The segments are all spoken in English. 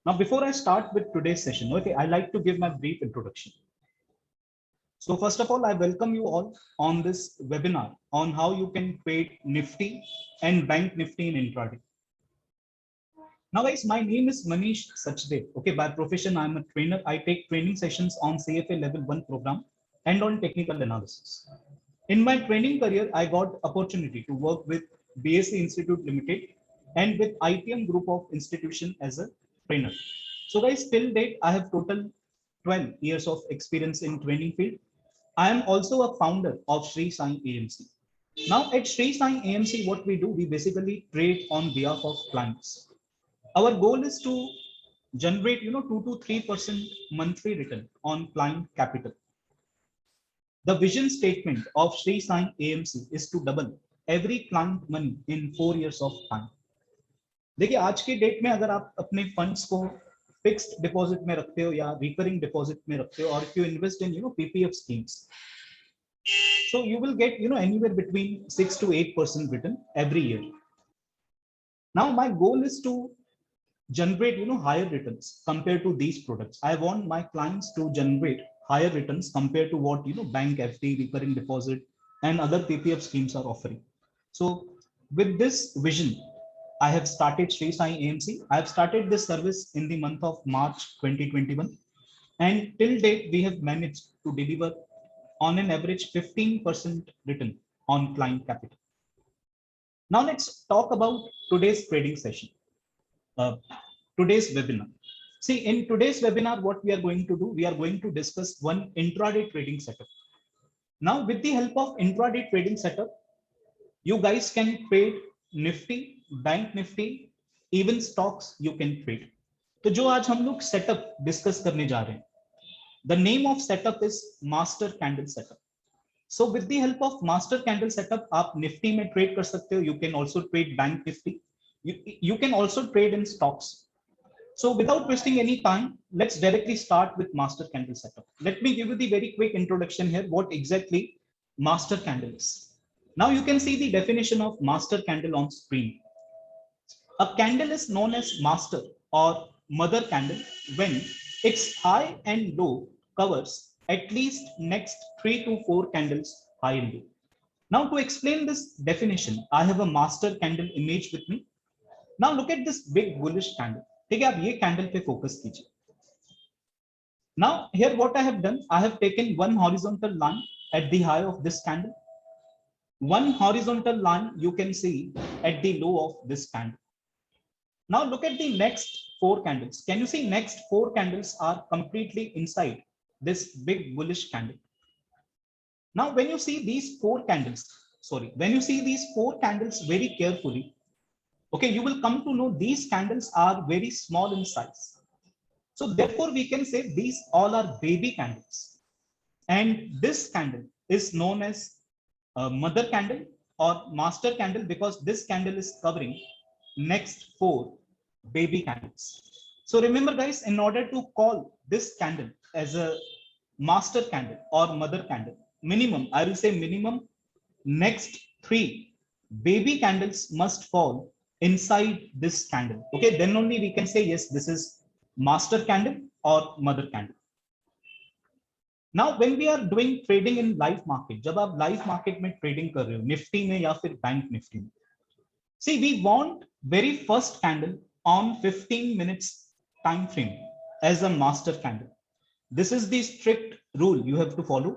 Now, before I start with today's session, okay, I like to give my brief introduction. So first of all, I welcome you all on this webinar on how you can trade Nifty and Bank Nifty in intraday. Now, guys, my name is Manish Sachdev. Okay, by profession, I'm a trainer. I take training sessions on CFA Level 1 program and on technical analysis. In my training career, I got opportunity to work with BSc Institute Limited and with ITM Group of Institution as a trainer. So, guys, till date, I have total 12 years of experience in training field. I am also a founder of Sri Sai AMC. Now, at Sri Sai AMC, what we do, we basically trade on behalf of clients. Our goal is to generate 2 to 3% monthly return on client capital. The vision statement of Sri Sai AMC is to double every client money in 4 years of time. देखिए आज के date में अगर आप अपने funds को fixed deposit में रखते हो या रिकरिंग डिपॉजिट में रखते हो और if you invest in PPF schemes, so you will get anywhere between 6 to 8% return every year. Now my goal is to generate higher returns compared to these products. I want my clients to generate higher returns compared to what bank FD, recurring deposit, and other PPF schemes are offering. So with this vision, I have started Sri Sai AMC. I have started this service in the month of March 2021, and till date we have managed to deliver on an average 15% return on client capital. Now let's talk about today's trading session. Today's webinar. See, in today's webinar, what we are going to do, we are going to discuss one intraday trading setup. Now, with the help of intraday trading setup, you guys can trade Nifty, Bank Nifty, even stocks you can trade. तो जो आज हम लोग setup discuss करने जा रहे हैं, the name of setup is master candle setup. So with the help of master candle setup, आप Nifty में trade कर सकते हो. You can also trade Bank Nifty. You can also trade in stocks. So without wasting any time, let's directly start with master candle setup. Let me give you the very quick introduction here, what exactly master candle is. Now you can see the definition of master candle on screen. A candle is known as master or mother candle when its high and low covers at least next 3 to 4 candles high and low. Now to explain this definition, I have a master candle image with me. Now look at this big bullish candle. ठीक है, आप ये candle पे focus कीजिए. Now here what I have done, I have taken one horizontal line at the high of this candle, one horizontal line you can see at the low of this candle. Now look at the next 4 candles. Can you see next 4 candles are completely inside this big bullish candle. Now when you see these 4 candles, when you see these 4 candles very carefully, okay, you will come to know these candles are very small in size. So therefore we can say these all are baby candles. And this candle is known as a mother candle or master candle because this candle is covering next 4 baby candles. So remember guys, in order to call this candle as a master candle or mother candle, minimum, I will say minimum next 3 baby candles must fall inside this candle. Okay, then only we can say yes, this is master candle or mother candle. Now when we are doing trading in live market, जब आप live market में trading कर रहे हो, Nifty में या फिर bank Nifty में, see we want very first candle on 15 minutes time frame as a master candle. This is the strict rule you have to follow.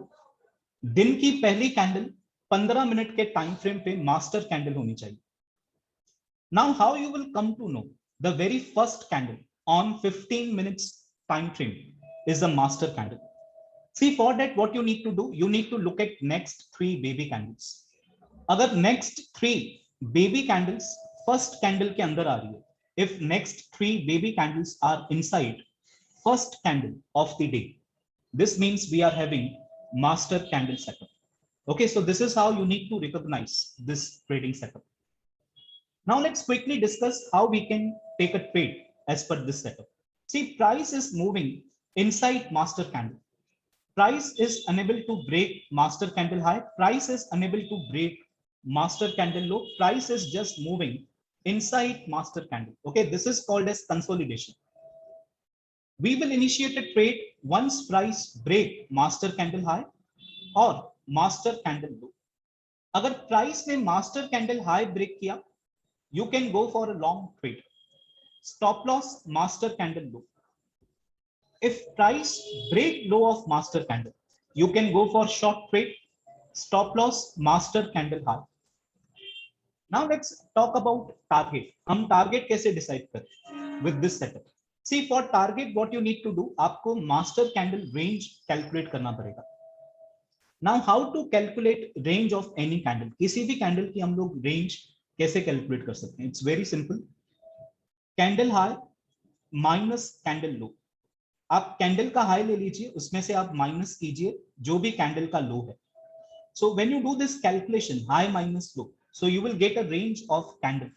दिन की पहली कैंडल 15 मिनट के टाइम फ्रेम पे मास्टर कैंडल होनी चाहिए. Now how you will come to know the very first candle on 15 minutes time frame is a master candle. See, for that what you need to do, you need to look at next 3 baby candles. अगर next 3 baby candles first candle के अंदर आ रही है, if next 3 baby candles are inside first candle of the day, this means we are having master candle setup. Okay, so this is how you need to recognize this trading setup. Now let's quickly discuss how we can take a trade as per this setup. See, price is moving inside master candle. Price is unable to break master candle high. Price is unable to break master candle low. Price is just moving inside master candle. Okay, this is called as consolidation. We will initiate a trade once price break master candle high or master candle low. अगर price ने master candle high break किया, you can go for a long trade. Stop loss master candle low. If price break low of master candle, you can go for short trade. Stop loss master candle high. Now let's talk about target. हम target कैसे decide करें with this setup? See, for target what you need to do, आपको master candle range calculate करना पड़ेगा. Now how to calculate range of any candle? किसी भी candle की हम लोग range कैसे calculate कर सकते हैं? It's very simple. Candle high minus candle low. आप कैंडल का हाई ले लीजिए, उसमें से आप माइनस कीजिए जो भी कैंडल का लो है. So when you do this calculation, high minus low, so you will get a range of candle.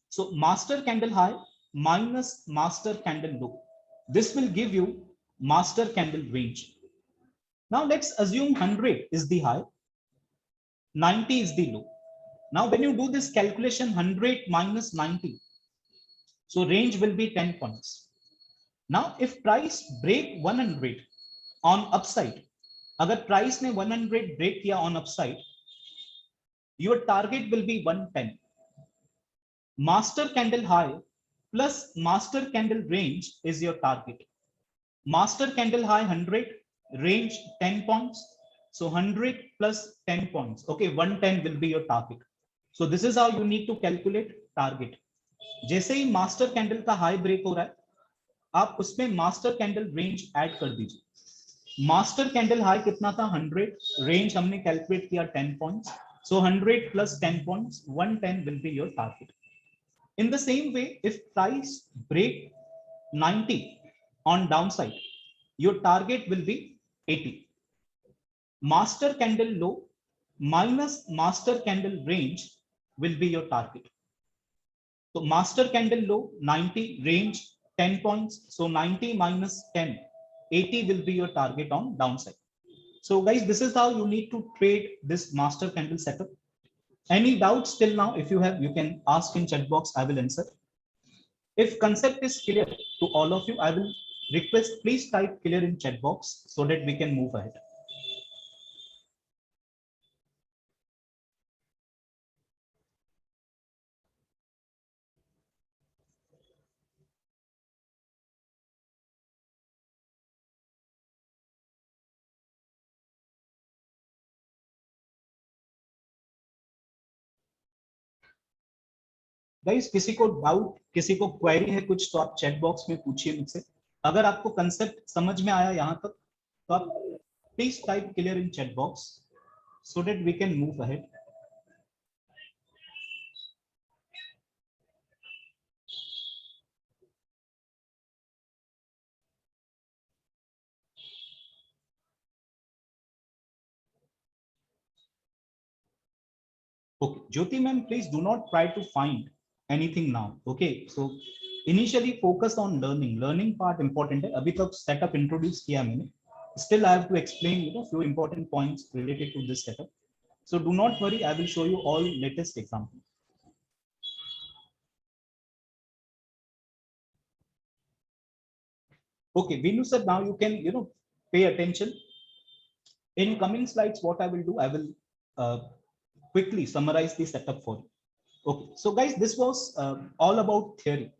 So master candle high minus master candle low. This will give you master candle range. Now let's assume 100 is the high, 90 is the low. Now when you do this calculation, 100 minus 90, so range will be 10 points. Now if price break 100 on upside, अगर price ने 100 break किया on upside, your target will B 110. Master candle high plus master candle range is your target. Master candle high 100, range 10 points, so 100 plus 10 points, okay, 110 will be your target. So this is how you need to calculate target. जैसे ही master candle का high break हो रहा है, आप उसमें master candle range add कर दीजिए. Master candle high कितना था? 100, रेंज हमने कैलकुलेट किया 10 points, so 100 plus 10 points, 110 will be your target. In the same way, if price break 90 on downside, your target will be 80. Master candle low minus master candle range will be your target. So master candle low 90, range 10 points, so 90 minus 10, 80 will be your target on downside. So guys, this is how you need to trade this master candle setup. Any doubts till now? If you have, you can ask in chat box, I will answer. If concept is clear to all of you, I will request please type clear in chat box so that we can move ahead. Guys, किसी को doubt, किसी को query है कुछ, तो आप chat box में पूछिए मुझसे. अगर आपको कंसेप्ट समझ में आया यहाँ तक, तो आप please type clear in chat box so that we can move ahead. Okay, Jyoti ma'am, please do not try to find anything now. Okay, so initially focus on learning. Learning part important है. अभी तक setup introduce किया मैंने. Still I have to explain, you know, few important points related to this setup. So do not worry, I will show you all latest example. Okay, Vinu sir, now you can, you know, pay attention. In coming slides, what I will do, I will quickly summarize the setup for you. Okay, so guys, this was all about theory.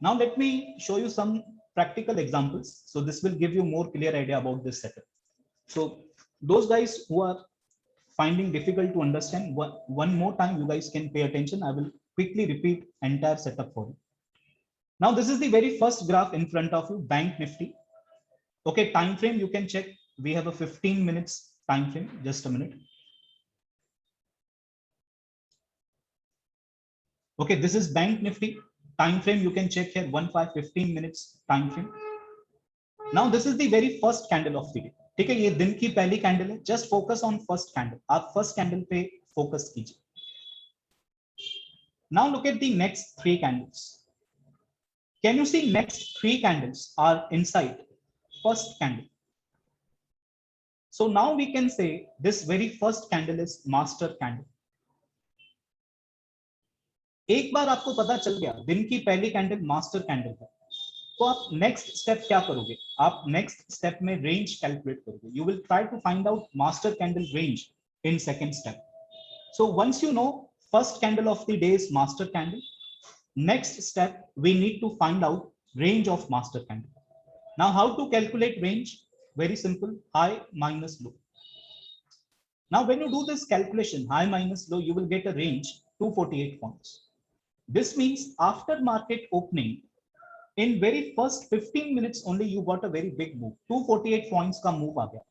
Now let me show you some practical examples. So this will give you more clear idea about this setup. So those guys who are finding difficult to understand, one more time, you guys can pay attention. I will quickly repeat entire setup for you. Now this is the very first graph in front of you, Bank Nifty. Okay, time frame you can check. We have a 15 minutes time frame. Just a minute. Okay, this is Bank Nifty. Time frame you can check here, 15 minutes time frame. Now this is the very first candle of the day. ठीक है, ये दिन की पहली candle है. Just focus on first candle. आप first candle पे focus कीजिए. Now look at the next three candles. Can you see next three candles are inside first candle? So now we can say this very first candle is master candle. एक बार आपको पता चल गया दिन की पहली कैंडल मास्टर कैंडल है, तो आप नेक्स्ट स्टेप क्या करोगे, आप नेक्स्ट स्टेप में रेंज कैलकुलेट करोगे. You will try to find out master candle range in second step. So once you know first candle of the day is master candle, next step we need to find out range of master candle. Now how to calculate range? Very simple, high minus low. Now when you do this calculation, high minus low, you will get a range 248 points. This means after market opening, in very first 15 minutes only you got a very big move. 248 points का move आ गया.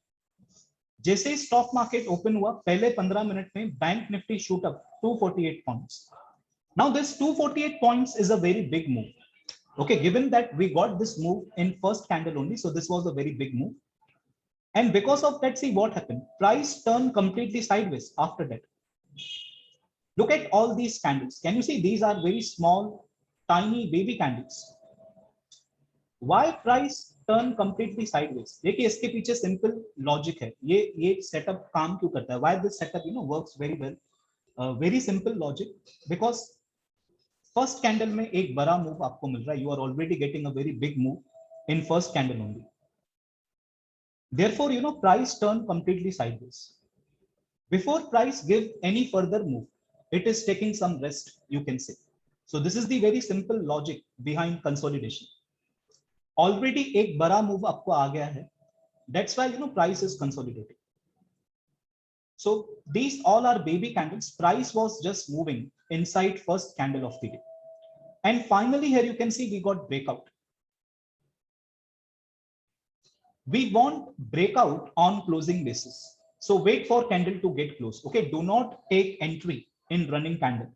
जैसे stock market open हुआ पहले 15 minute में bank Nifty shoot up 248 points. Now this 248 points is a very big move. Okay, given that we got this move in first candle only, so this was a very big move. And because of that, see what happened. Price turned completely sideways after that. Look at all these candles. Can you see these are very small, tiny baby candles? Why price turn completely sideways? देखिए इसके पीछे simple logic है. ये setup काम क्यों करता है? Why this setup works very well? Very simple logic. Because first candle में एक बड़ा मूव आपको मिल रहा है. You are already getting a very big move in first candle only. Therefore, price turn completely sideways. Before price give any further move, it is taking some rest, you can say. So this is the very simple logic behind consolidation. Already एक बड़ा move आपको आ गया है. That's why price is consolidating. So these all are baby candles. Price was just moving inside first candle of the day. And finally here you can see we got breakout. We want breakout on closing basis. So wait for candle to get close. Okay, do not take entry in running candle.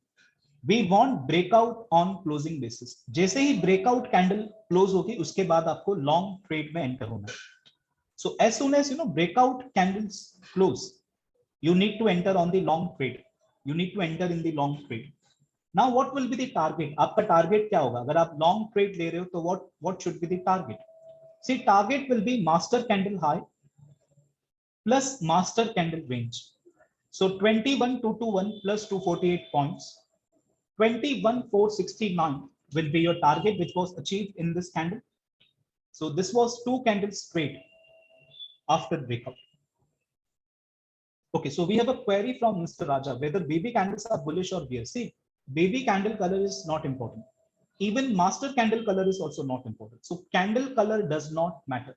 We want breakout on closing basis. जैसे ही breakout candle close होगी उसके बाद आपको long trade में enter होना है. So as soon as breakout candles close, you need to enter on the long trade. You need to enter in the long trade. Now what will be the target? आपका target क्या होगा? अगर आप long trade ले रहे हो तो what should be the target? See, target will be master candle high plus master candle range. So 21221 plus 248 points. 21,469 will be your target, which was achieved in this candle. So this was 2 candles straight after breakout. Okay, so we have a query from Mr. Raja whether baby candles are bullish or bearish. See, baby candle color is not important. Even master candle color is also not important. So candle color does not matter.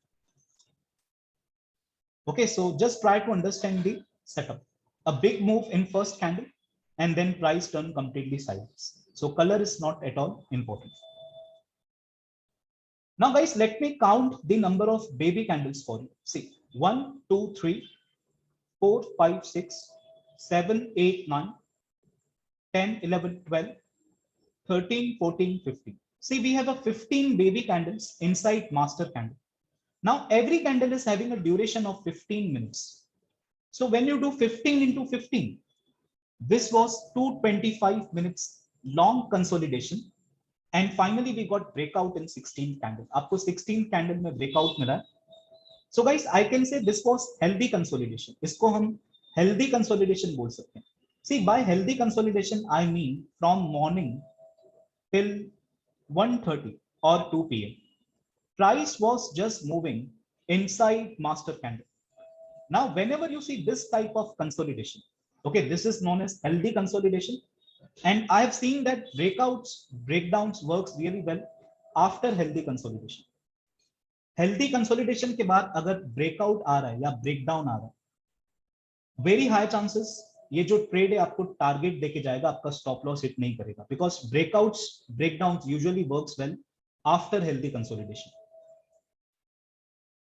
Okay, so just try to understand the setup. A big move in first candle, and then price turn completely sideways. So color is not at all important. Now guys, let me count the number of baby candles for you. See, 1, 2, 3, 4, 5, 6, 7, 8, 9, 10, 11, 12, 13, 14, 15. See, we have a 15 baby candles inside master candle. Now every candle is having a duration of 15 minutes. So when you do 15 into 15, this was 225 minutes long consolidation, and finally we got breakout in 16 candle. आपको 16 candle में breakout मिला. So guys, I can say this was healthy consolidation. इसको हम healthy consolidation बोल सकते हैं. See, by healthy consolidation I mean from morning till 1:30 or 2 p.m. Price was just moving inside master candle. Now whenever you see this type of consolidation, okay, this is known as healthy consolidation, and I have seen that breakdowns works really well after healthy consolidation. Healthy consolidation के बाद अगर breakout आ रहा है या breakdown आ रहा है, very high chances ये जो trade है आपको target देके जाएगा, आपका stop loss hit नहीं करेगा, because breakdowns usually works well after healthy consolidation.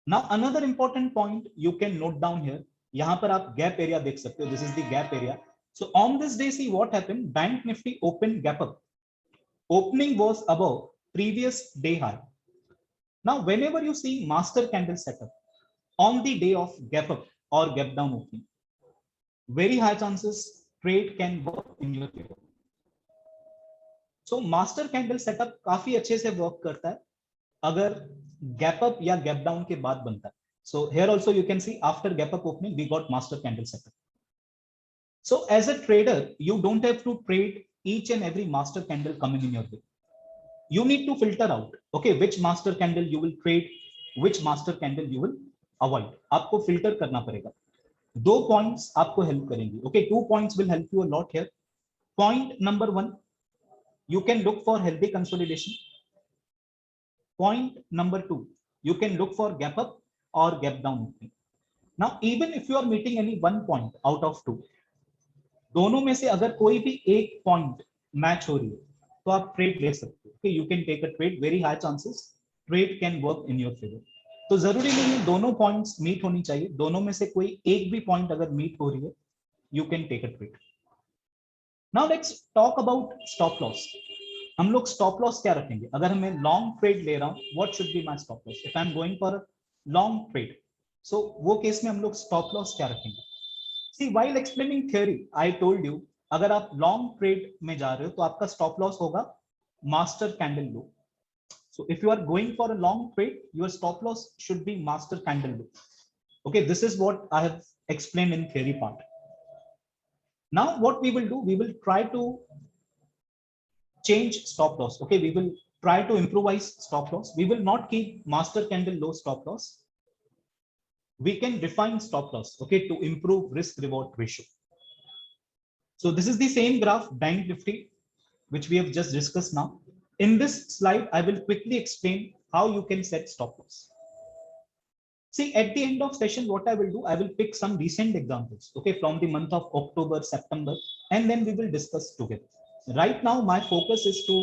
Now another important point you can note down here. यहाँ पर आप gap area देख सकते हो. This is the gap area. So on this day, see what happened. Bank Nifty opened gap up. Opening was above previous day high. Now whenever you see master candle setup on the day of gap up or gap down opening, very high chances trade can work in your favor. So master candle setup काफी अच्छे से work करता है अगर gap up या gap down के बाद बनता है. So here also you can see after gap up opening we got master candle setup. So as a trader, you don't have to trade each and every master candle coming in your way. you need to filter out, okay, which master candle you will trade, which master candle you will avoid. आपको filter करना पड़ेगा. दो points आपको help करेंगे. Okay, 2 points will help you a lot here. Point number 1, you can look for healthy consolidation. Point number 2, you can look for gap up or gap down. Now, even if you are meeting any one point out of 2, दोनों में से अगर कोई भी एक point match हो रही है तो आप ट्रेड ले सकते हो. You can take a trade, very high chances trade can work in your favour. तो जरूरी नहीं है दोनों पॉइंट्स मीट होनी चाहिए, दोनों में से कोई एक भी पॉइंट अगर मीट हो रही है you can take a trade. Now let's talk about stop loss. हम लोग स्टॉप लॉस क्या रखेंगे? अगर मैं लॉन्ग ट्रेड ले रहा हूं, what should be my stop loss if I am going for long trade? So वो केस में हम लोग स्टॉप लॉस क्या रखेंगे? See, while explaining theory, I told you, अगर आप लॉन्ग ट्रेड में जा रहे हो तो आपका स्टॉप लॉस होगा master candle low. So if you are going for a long trade, your stop loss should be master candle low. Okay, this is what I have explained in theory part. Now what we will do, we will try to change stop loss. Okay, we will try to improvise stop loss. We will not keep master candle low stop loss. We can define stop loss, okay, to improve risk reward ratio. So this is the same graph bank nifty which we have just discussed. Now in this slide I will quickly explain how you can set stop loss. See, at the end of session what I will do, I will pick some recent examples, okay, from the month of October, September, and then we will discuss together. Right now my focus is to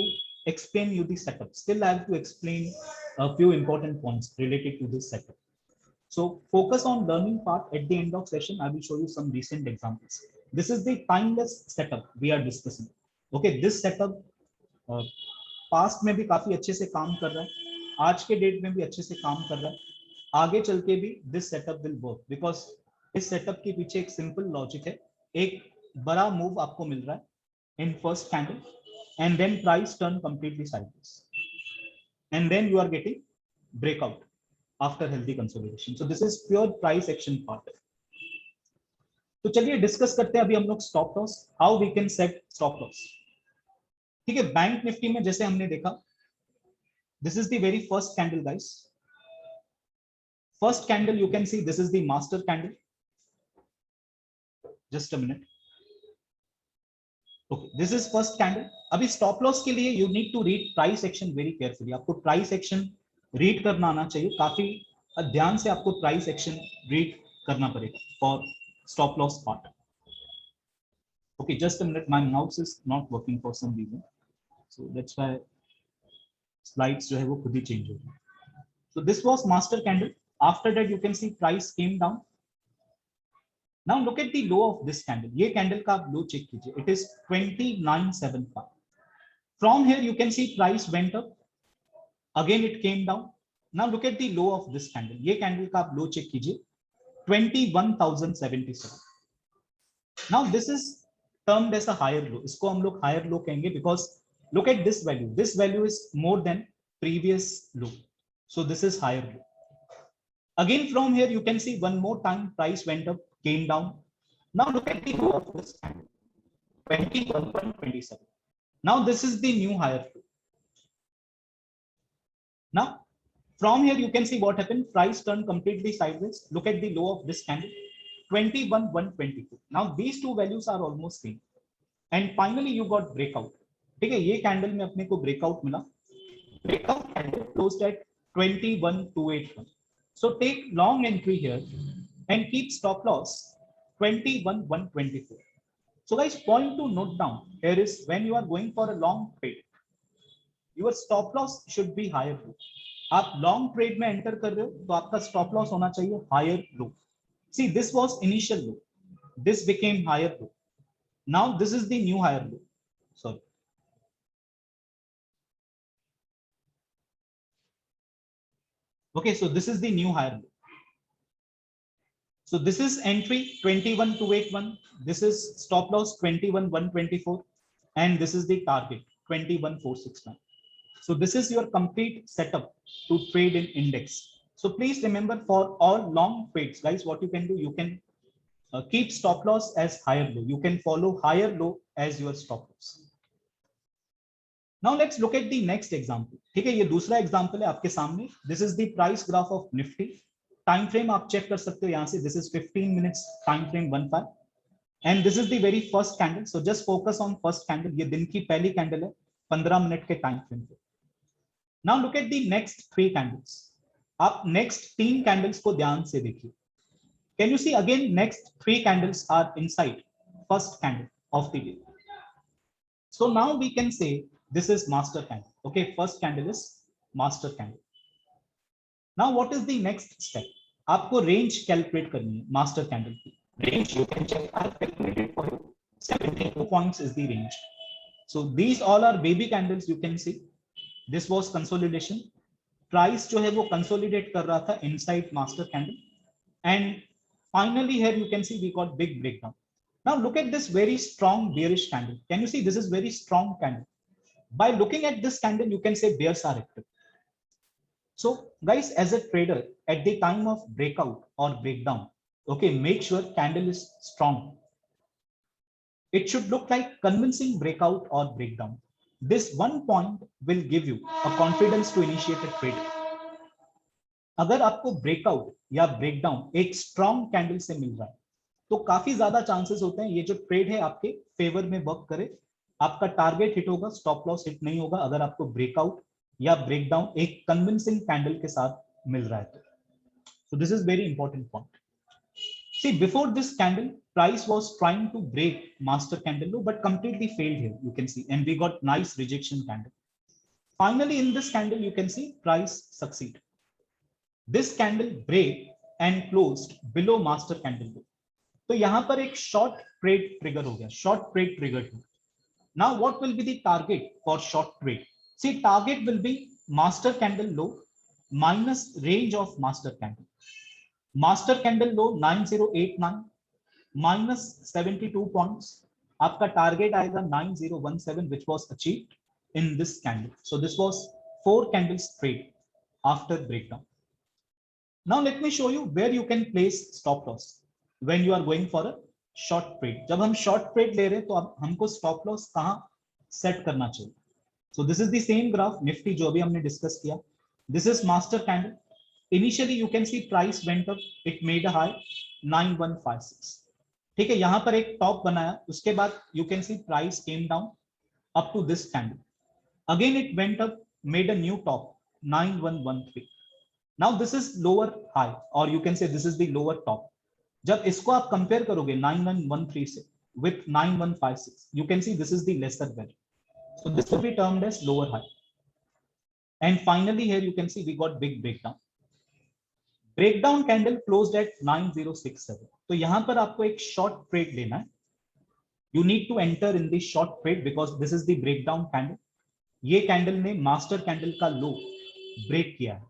explain you the setup. Still I have to explain a few important points related to this setup. So focus on learning part. At the end of session, I will show you some recent examples. This is the timeless setup we are discussing. Okay, this setup past में भी काफी अच्छे से काम कर रहा है, आज के डेट में भी अच्छे से काम कर रहा है, आगे चल के भी this setup will work because इस setup के पीछे एक simple logic है. एक बड़ा move आपको मिल रहा है in first candle and then price turn completely sideways and then you are getting breakout after healthy consolidation. So this is pure price action part. तो चलिए डिस्कस करते हैं अभी हम लोग stop loss, how we can set stop loss. ठीक है, bank Nifty में जैसे हमने देखा, this is the very first candle guys. First candle you can see this is the master candle. Just a minute. Okay, this is first candle. अभी stop loss के लिए you need to read price action very carefully. आपको price action read करना आना चाहिए, काफी ध्यान से आपको प्राइस एक्शन रीड करना पड़ेगा for stop loss part. Okay, just a minute, my mouse is not working for some reason, so that's why slides जो है वो खुद ही चेंज हो गई. So this was master candle. After that you can see price came down. Now look at the low of this candle. ये candle का आप लो चेक कीजिए, it is 2975. From here you can see price went up, again it came down. Now look at the low of this candle. ये candle का आप low check कीजिए, 21,077. now this is termed as a higher low. इसको हम लोग higher low कहेंगे because look at this value. This value is more than previous low, so this is higher low. Again from here you can see one more time price went up, came down. Now look at the low of this candle, 21.27. now this is the new higher low. Now from here you can see what happened. Price turned completely sideways. Look at the low of this candle, 21,122. Now these two values are almost same and finally you got breakout. ठीक है, ये candle में अपने को breakout मिला. Breakout candle closed at 21,281. so take long entry here and keep stop loss 21,124. so guys, point to note down here is when you are going for a long trade, your stop loss should be higher low. आप long trade में enter कर रहे हो तो आपका stop loss होना चाहिए higher low. See, this was initial low, this became higher low. Now this is the new higher low. Sorry, okay, so this is the new higher low. So this is entry 21,281. This is stop loss 21,124 and this is the target 21,469. So this is your complete setup to trade in index. So please remember, for all long trades, guys, what you can do, you can keep stop loss as higher low. You can follow higher low as your stop loss. Now let's look at the next example. ठीक है, ये दूसरा example है आपके सामने। This is the price graph of Nifty. Time frame आप check कर सकते हो यहाँ से। This is 15 minutes time frame 15 and this is the very first candle. So just focus on first candle. ये दिन की पहली कैंडल है 15 मिनट के टाइम फ्रेम पे। Now look at the next 3 candles. आप नेक्स्ट 3 कैंडल्स को ध्यान से देखिए। Can you see again next 3 candles are inside first candle of the day. So now we can say this is master candle. Okay, first candle is master candle. Now what is the next step? आपको range calculate करनी है master candle की। Range you can check. I calculated for you. 72 points is the range. So these all are baby candles. You can see this was consolidation. Price जो है वो consolidate कर रहा था inside master candle. And finally here you can see we got big breakdown. Now look at this very strong bearish candle. Can you see this is very strong candle? By looking at this candle, you can say bears are active. So guys, as a trader, at the time of breakout or breakdown, okay, make sure candle is strong. It should look like convincing breakout or breakdown. This one point will give you a confidence to initiate a trade. अगर आपको breakout या breakdown एक strong candle से मिल रहा है तो काफी ज्यादा चांसेस होते हैं ये जो ट्रेड है आपके फेवर में वर्क करे। आपका टारगेट हिट होगा, स्टॉप लॉस हिट नहीं होगा अगर आपको ब्रेकआउट या ब्रेकडाउन एक कन्विंसिंग कैंडल के साथ मिल रहा है तो। So this is very important point. See, before this candle, price was trying to break master candle low, but completely failed here. You can see, and we got nice rejection candle. Finally, in this candle, you can see price succeed. This candle break and closed below master candle low. तो यहां पर एक short trade trigger हो गया, short trade trigger. Now what will be the target for short trade? See, target will be master candle low minus range of master candle. Master candle low 9089 minus 72 points, आपका target आएगा 9017 which was achieved in this candle. So this was 4 candles trade after breakdown. Now let me show you where you can place stop loss when you are going for a short trade. जब हम short trade ले रहे हैं तो अब हमको stop loss कहां set करना चाहिए? So this is the same graph Nifty जो अभी हमने डिस्कस किया. This is master candle. Initially you can see price went up, it made a high 9156. ठीक है, यहां पर एक टॉप बनाया, उसके बाद you can see price came down up to this candle. Again it went up, made a new top 9113. Now this is lower high or you can say this is the lower top. जब इसको आप compare करोगे 9113 से with 9156, you can see this is the lesser value. So this will be termed as lower high. And finally here you can see we got big breakdown. Breakdown candle closed at 9067. तो यहां पर आपको एक short trade लेना है. You need to enter in the short trade because this is the breakdown candle. ये candle ने master candle का लो ब्रेक किया है.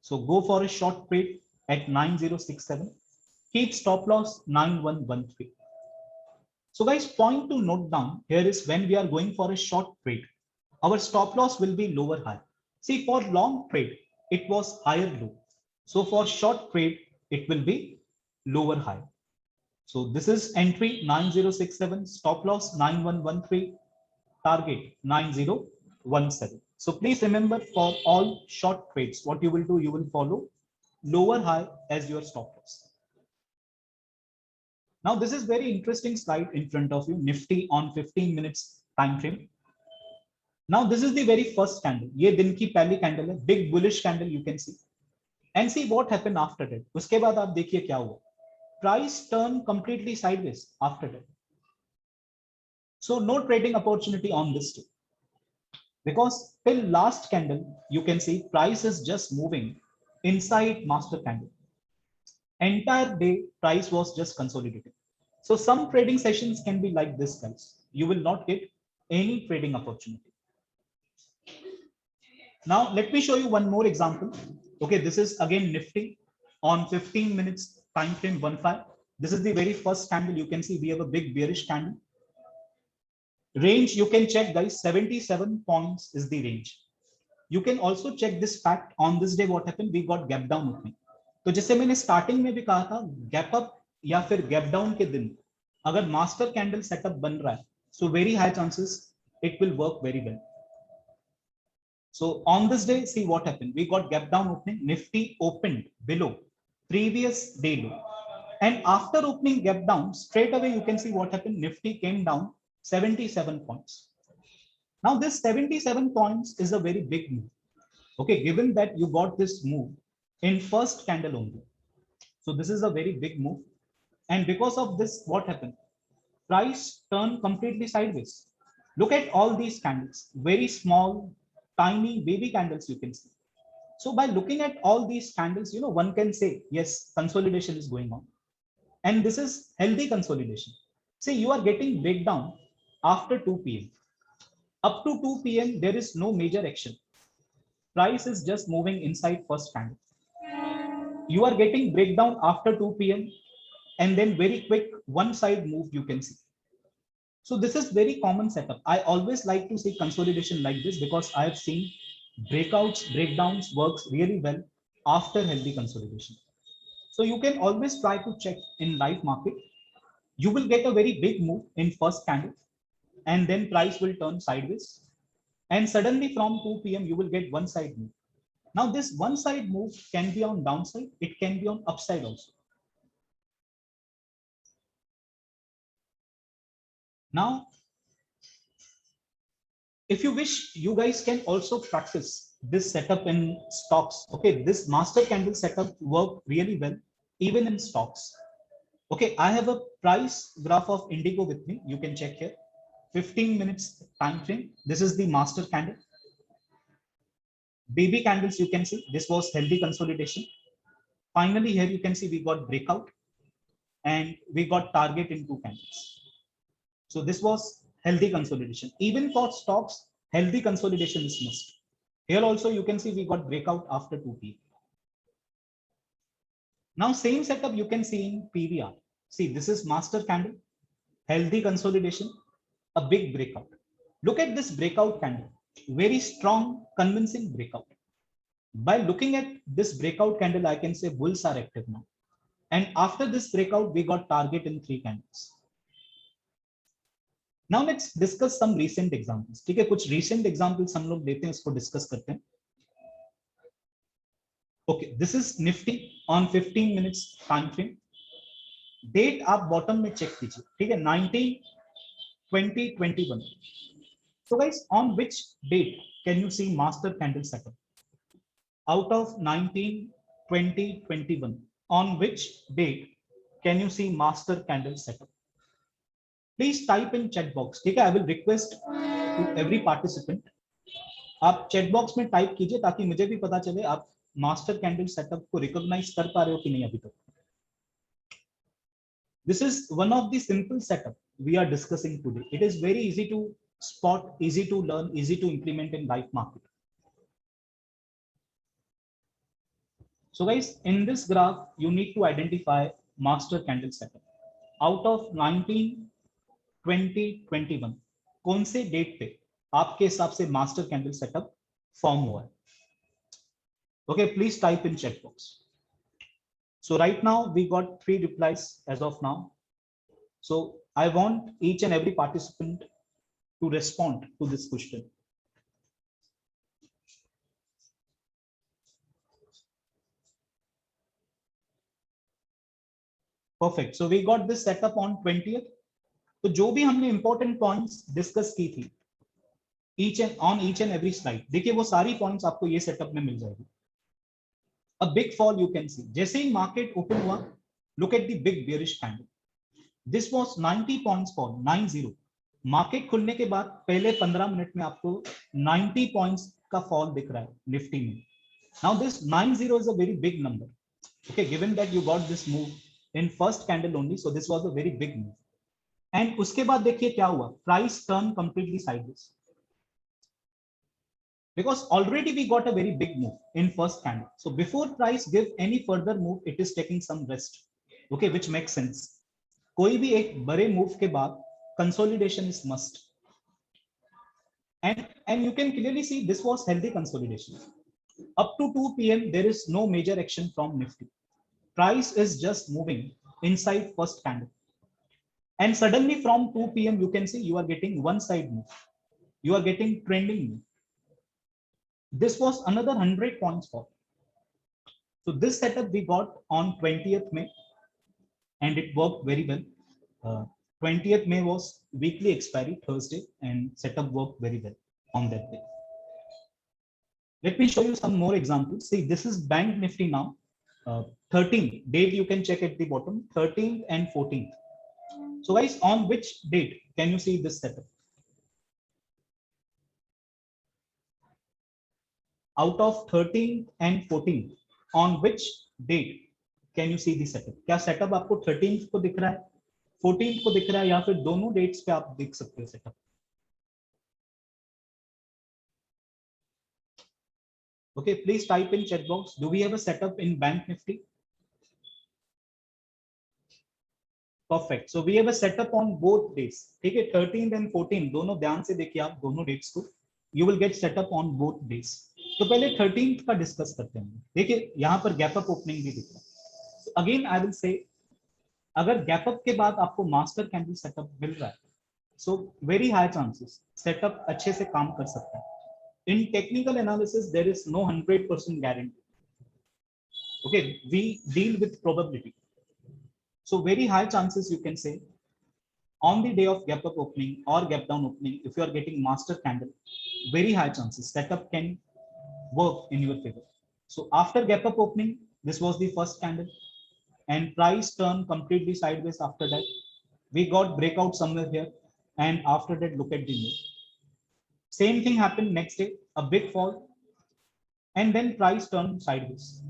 So go for a short trade at 9067. Keep stop loss 9113. So guys, point to note down here is when we are going for a short trade, our stop loss will be lower high. See, for long trade, it was higher low. So for short trade, it will be lower high. So this is entry 9067, stop loss 9113, target 9017. So please remember for all short trades, what you will do, you will follow lower high as your stop loss. Now this is very interesting slide in front of you, Nifty on 15 minutes time frame. Now this is the very first candle. ये दिन की पहली candle है, big bullish candle you can see. And see what happened after that. उसके बाद आप देखिए क्या हुआ. Price turned completely sideways after that. So no trading opportunity on this too. Because till last candle, you can see price is just moving inside master candle. Entire day price was just consolidating. So some trading sessions can be like this, guys. You will not get any trading opportunity. Now let me show you one more example. Okay, this is again Nifty on 15 minutes time frame 15. This is the very first candle. You can see we have a big bearish candle. Range you can check, guys. 77 points is the range. You can also check this fact. On this day what happened, we got gap down opening. तो जैसे मैंने starting में भी कहा था, gap up या फिर gap down के दिन अगर मास्टर कैंडल सेटअप बन रहा है, so very high chances it will work very well. So on this day, see what happened. We got gap down opening. Nifty opened below previous day low. And after opening gap down, straight away you can see what happened. Nifty came down 77 points. Now this 77 points is a very big move. Okay, given that you got this move in first candle only. So this is a very big move. And because of this, what happened? Price turned completely sideways. Look at all these candles, very small, tiny baby candles you can see. So by looking at all these candles, one can say, yes, consolidation is going on. And this is healthy consolidation. See, you are getting breakdown after 2 p.m. Up to 2 p.m., there is no major action. Price is just moving inside first candle. You are getting breakdown after 2 p.m. and then very quick one side move you can see. So this is very common setup. I always like to see consolidation like this because I have seen breakouts, breakdowns works really well after healthy consolidation. So you can always try to check in live market. You will get a very big move in first candle and then price will turn sideways. And suddenly from 2 p.m. you will get one side move. Now this one side move can be on downside. It can be on upside also. Now, if you wish, you guys can also practice this setup in stocks. Okay, this master candle setup worked really well, even in stocks. Okay, I have a price graph of Indigo with me. You can check here. 15 minutes time frame. This is the master candle. Baby candles, you can see this was healthy consolidation. Finally, here you can see we got breakout and we got target in 2 candles. So this was healthy consolidation. Even for stocks, healthy consolidation is must. Here also you can see we got breakout after 2 p.m. Now same setup you can see in PVR. See, this is master candle, healthy consolidation, a big breakout. Look at this breakout candle, very strong, convincing breakout. By looking at this breakout candle, I can say bulls are active now. And after this breakout, we got target in 3 candles. Now let's discuss some recent examples. ठीक है, कुछ recent examples हम लोग लेते हैं, उसको discuss करते हैं. Okay, this is Nifty on 15 minutes time frame. Date आप bottom में check कीजिए, ठीक है, 19, 20, 21. So guys, on which date can you see master candle setup? Out of 19, 20, 21, on which date can you see master candle setup? Please type in chat box. ठीक है, I will request to every participant. आप chat box में type कीजिए ताकि मुझे भी पता चले आप master candle setup को recognize कर पा रहे हो कि नहीं अभी तक. This is one of the simple setup we are discussing today. It is very easy to spot, easy to learn, easy to implement in live market. So guys, in this graph, you need to identify master candle setup. Out of 19, 20, 21, कौन से date पे आपके हिसाब से master candle setup form हुआ है? Okay, please type in chat box. So right now we got 3 replies as of now. So I want each and every participant to respond to this question. Perfect. So we got this setup on 20th. तो जो भी हमने important points discuss की थी each and every slide, देखिए वो सारी points आपको ये सेटअप में मिल जाएगी. A big fall you can see. जैसे ही मार्केट ओपन हुआ, look at the big bearish candle. This was 90 points fall, 90. Market खुलने के बाद पहले 15 मिनट में आपको 90 पॉइंट्स का फॉल दिख रहा है निफ्टी में. Now this 90 is a very big number. Okay, given that you got this move in first candle only, so this was a very big move. And उसके बाद देखिए क्या हुआ, price turn completely sideways. Because already we got a very big move in first candle. So before price give any further move, it is taking some rest. Okay, which makes sense. कोई भी एक बड़े move के बाद consolidation is must. And you can clearly see this was healthy consolidation. Up to 2 p.m. there is no major action from Nifty. Price is just moving inside first candle. And suddenly from 2 p.m. you can see you are getting one side move. You are getting trending move. This was another 100 points fall. So this setup we got on 20th May and it worked very well. 20th May was weekly expiry Thursday and setup worked very well on that day. Let me show you some more examples. See, this is Bank Nifty now. 13th date you can check at the bottom, 13th and 14th. So guys, on which date can you see this setup? Out of 13th and 14th, on which date can you see the setup? क्या setup आपको 13th को दिख रहा है, 14th को दिख रहा है, या फिर दोनों dates पे आप देख सकते हो setup? Okay, please type in chat box. Do we have a setup in Bank Nifty? Perfect. So we have a setup on both days. ठीक है, 13th and 14th दोनों ध्यान से देखिए आप दोनों dates को. You will get setup on both days. तो पहले 13th का डिस्कस करते हैं. देखिए यहाँ पर गैप अप ओपनिंग भी दिख रहा है. So again I will say, अगर गैप अप के बाद आपको मास्टर कैंडल सेटअप मिल रहा है, so very high chances setup अच्छे से काम कर सकता है. In technical analysis there is no 100% guarantee. Okay, we deal with probability. So very high chances you can say on the day of gap up opening or gap down opening, if you are getting master candle, very high chances setup can work in your favor. So after gap up opening, this was the first candle and price turned completely sideways. After that we got breakout somewhere here, and after that look at the move. Same thing happened next day, a big fall, and then price turned sideways.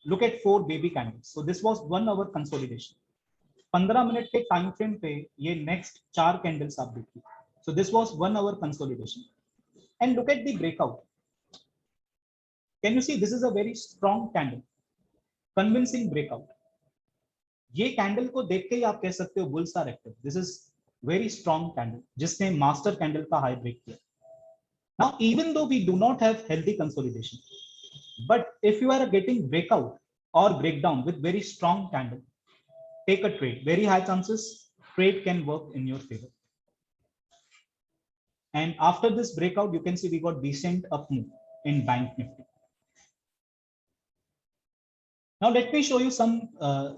Look at 4 baby candles. So this was 1 hour consolidation. 15 minute के time frame पे ये next 4 candles आप देखिए. So this was 1 hour consolidation and look at the breakout. Can you see this is a very strong candle, convincing breakout. ये candle को देख के ही आप कह सकते हो bulls are active. This is very strong candle जिसने मास्टर कैंडल का हाई ब्रेक किया. Now even though we do not have healthy consolidation, but if you are getting breakout or breakdown with very strong candle, take a trade. Very high chances trade can work in your favor. And after this breakout, you can see we got decent up move in Bank Nifty. Now let me show you some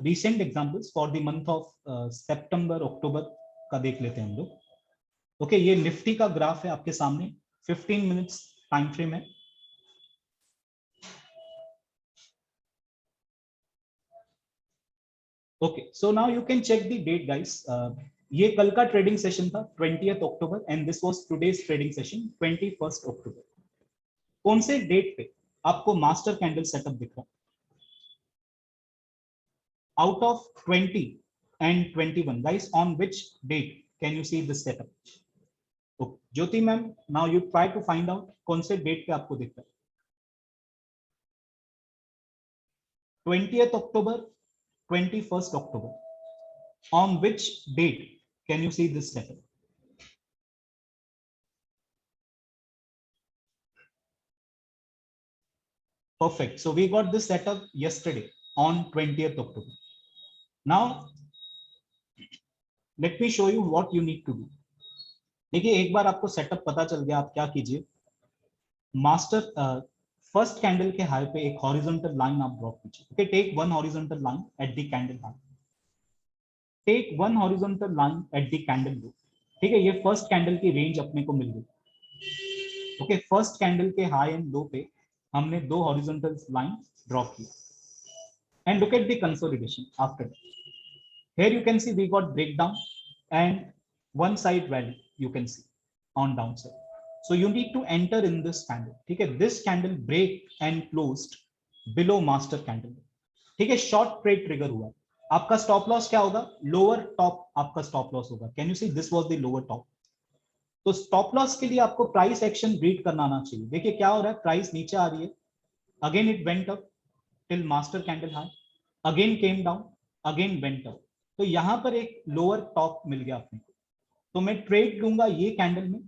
recent examples for the month of September, October का देख लेते हैं हम लोग. Okay, ये Nifty का graph है आपके सामने, 15 मिनट्स टाइम फ्रेम है. Okay, so now you can check the date guys. ये कल का ट्रेडिंग सेशन था 20th October and this was today's trading session 21st October. कौन से डेट पे आपको मास्टर कैंडल सेटअप दिख रहा है? Out of 20 and 21 guys, on which date can you see this setup? Okay, Jyoti ma'am, now you try to find out कौन से date पे आपको दिख रहा है. 20th October, 21st October. On which date can you see this setup? Perfect. So we got this setup yesterday on 20th October. Now let me show you what you need to do. देखिए एक बार आपको setup पता चल गया, आप क्या कीजिए, master first candle के हाई पे एक हॉरिजॉन्टल लाइन आप ड्रॉ कीजिए. Okay, take one horizontal line at the candle high. Take one horizontal line at the candle low. ठीक है, ये फर्स्ट कैंडल की रेंज अपने को मिल गई. ओके, फर्स्ट कैंडल के हाई एंड लो पे हमने दो हॉरिजॉन्टल लाइन ड्रॉ की. And look at the consolidation after that. Here you can see we got breakdown and one side rally you can see on downside. So you need to enter in this candle. ठीक है, this candle break and closed below master candle. ठीक है, short trade trigger हुआ. आपका stop loss क्या होगा? Lower top आपका stop loss होगा. Can you see this was the lower top? तो stop loss के लिए आपको price action read करना आना चाहिए. देखिए क्या हो रहा है, price नीचे आ रही है, again it went up till master candle high, again came down, again went up. तो यहां पर एक लोअर टॉप मिल गया अपने को, तो मैं ट्रेड लूंगा ये कैंडल में.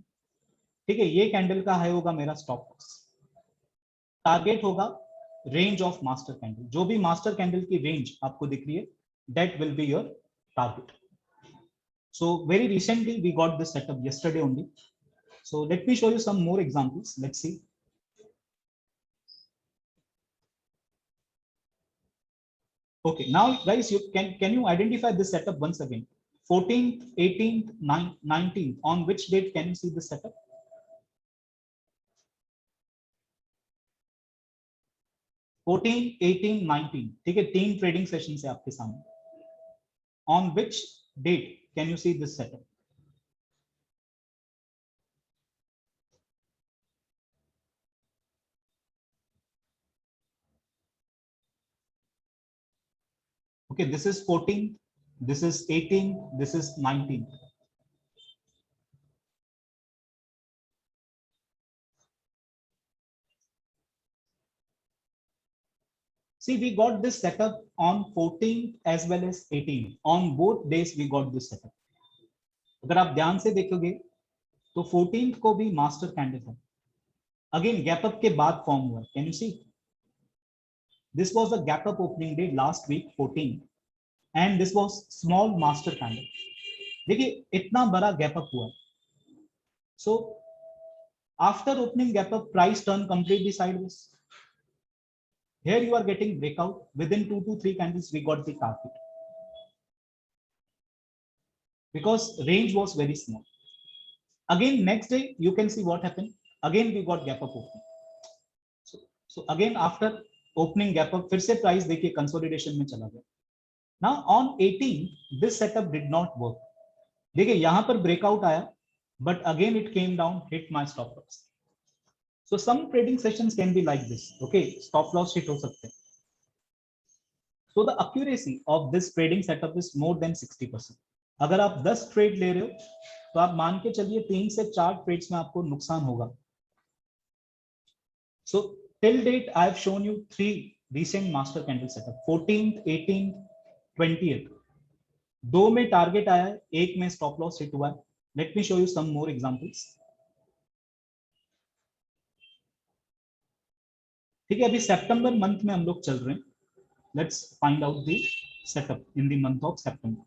ठीक है, ये कैंडल का हाई होगा मेरा स्टॉप लॉस. टारगेट होगा रेंज ऑफ मास्टर कैंडल. जो भी मास्टर कैंडल की रेंज आपको दिख रही है, that will be your target. So very recently we got this setup yesterday only. So let me show you some more examples. Let's see. Okay, now guys, you can you identify this setup once again? 14th, 18th, 19th. On which date can you see this setup? 14, 18, 19. ठीक है, 3 trading session है आपके सामने. On which date can you see this setup? Okay, this is 14th, this is 18th, this is 19th. See, we got this setup on 14th as well as 18th. On both days we got this setup. अगर आप ध्यान से देखोगे तो 14th को भी master candle है. Again gap up के बाद फॉर्म हुआ. Can you see? This was the gap up opening day last week 14th and this was small master candle. देखिए इतना बड़ा गैप अप हुआ. So after opening gap up price turn completely sideways. Here you are getting breakout within 2 to 3 candles. We got the target because range was very small. Again next day you can see what happened. Again we got gap up opening. So again after opening gap up फिर से price देखिए consolidation में चला गया. Now on 18 this setup did not work. देखिए यहाँ पर breakout आया but again it came down, hit my stop loss. So some trading sessions can be like this. Okay, stop loss hit हो सकते हैं. So the accuracy of this trading setup is more than 60%. अगर आप 10 trade ले रहे हो तो आप मान के चलिए 3 से 4 ट्रेड्स में आपको नुकसान होगा. So till date I have shown you 3 recent master candle setup. 14th, 18th, 20th. दो में टारगेट आया है, एक में स्टॉप लॉस हिट हुआ है. Let me show you some more examples. ठीक है, अभी सितंबर मंथ में हम लोग चल रहे हैं. Let's find out the setup in the month of September.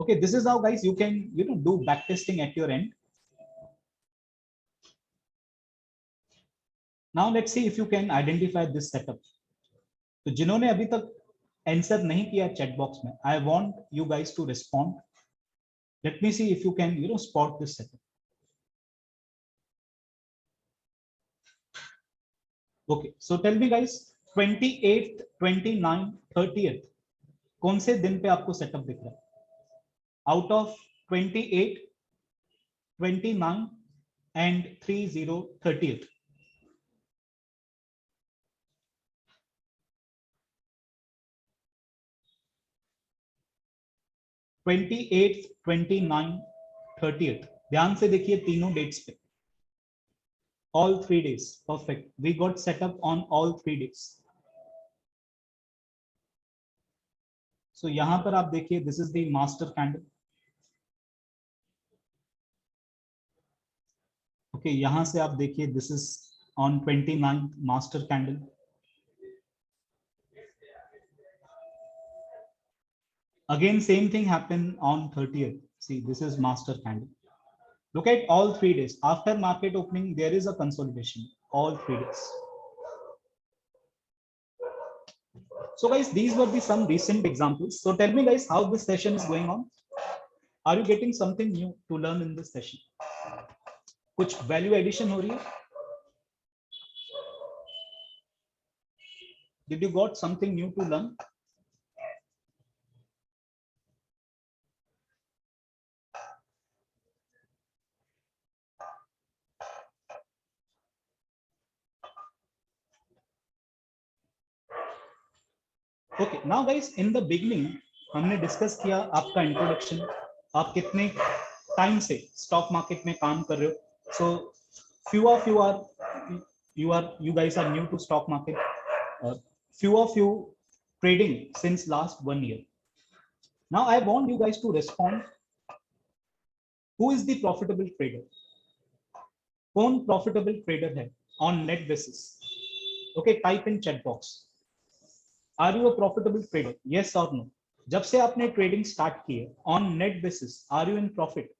Okay, this is how guys you can do back testing at your end. Now let's see if you can identify this setup. तो जिन्होंने अभी तक answer नहीं किया chat box में, I want you guys to respond. Let me see if you can spot this setup. Okay, so tell me guys, 28th, 29th, 30th कौन से दिन पे आपको सेटअप दिख रहा है? Out of 28, 29 and 30, 30th. Twenty eight, 29, 30th. ध्यान से देखिए तीनों डेट्स पे. All 3 days. Perfect. We got set up on all 3 days. So यहां पर आप देखिए, this is the master candle. Okay, यहां से आप देखिए, this is on 29th master candle. Again same thing happened on 30th. See, this is master candle. Look at all 3 days. After market opening, there is a consolidation. All 3 days. So guys, these were the some recent examples. So tell me guys, how this session is going on. Are you getting something new to learn in this session? कुछ value addition हो रही है? Did you got something new to learn? Okay, now guys, in the beginning हमने discuss किया आपका introduction, आप कितने time से स्टॉक मार्केट में काम कर रहे हो. सो few of you guys are new to stock market. Few of you trading since last 1 year. Now I want you guys to respond. Who is the profitable trader? कौन profitable trader है on net basis? Okay, type in chat box. Are you a profitable trader? Yes or no? जब से आपने trading start की है on net basis, are you in profit?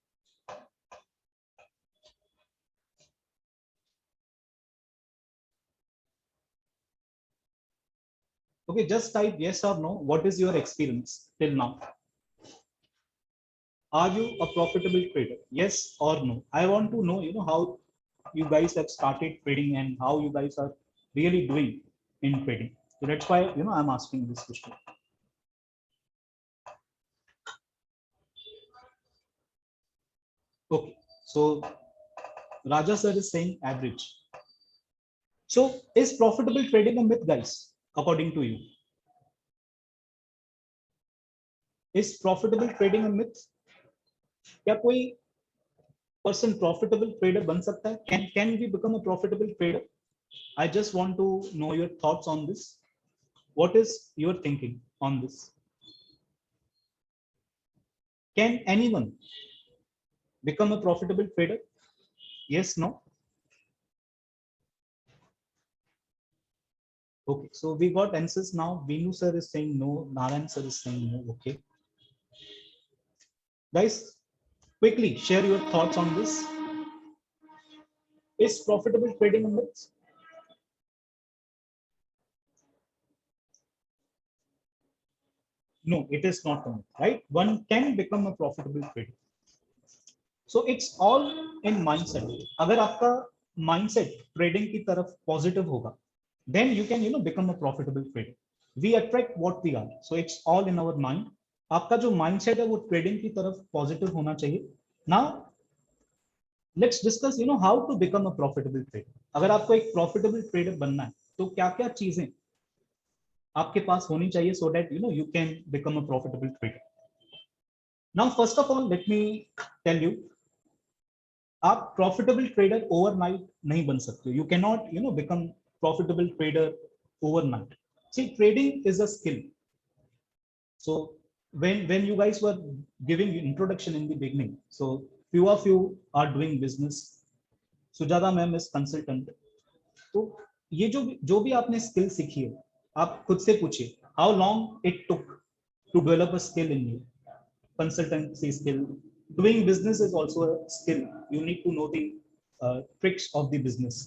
Okay, just type yes or no. What is your experience till now? Are you a profitable trader? Yes or no? I want to know, how you guys have started trading and how you guys are really doing in trading. So that's why, I'm asking this question. Okay, so Raja sir is saying average. So is profitable trading a myth, guys, according to you? Is profitable trading a myth? क्या कोई person profitable trader बन सकता है? Can we become a profitable trader? I just want to know your thoughts on this. What is your thinking on this? Can anyone become a profitable trader? Yes, no? Okay, so we got answers now. Vinu sir is saying no. Narayan sir is saying no. Okay. Guys, quickly share your thoughts on this. Is profitable trading a myth? No, it is not a myth, right? One can become a profitable trader. So it's all in mindset. अगर आपका mindset trading की तरफ positive होगा, then you can become a profitable trader. We attract what we are. So it's all in our mind. आपका जो mindset है वो trading की तरफ positive होना चाहिए. Now let's discuss how to become a profitable trader. अगर आपको एक profitable trader बनना है तो क्या-क्या चीजें आपके पास होनी चाहिए so that you can become a profitable trader. Now first of all let me tell you, आप प्रॉफिटेबल ट्रेडर ओवरनाइट नहीं बन सकते. You can not become profitable trader overnight. See trading is a skill. So when you guys were giving introduction in the beginning, so few of you are doing business. Sujata ma'am is consultant. तो ये जो भी आपने skill सीखी है, आप खुद से पूछिए how long it took to develop a skill in you. Consultancy skill. Doing business is also a skill. You need to know the tricks of the business.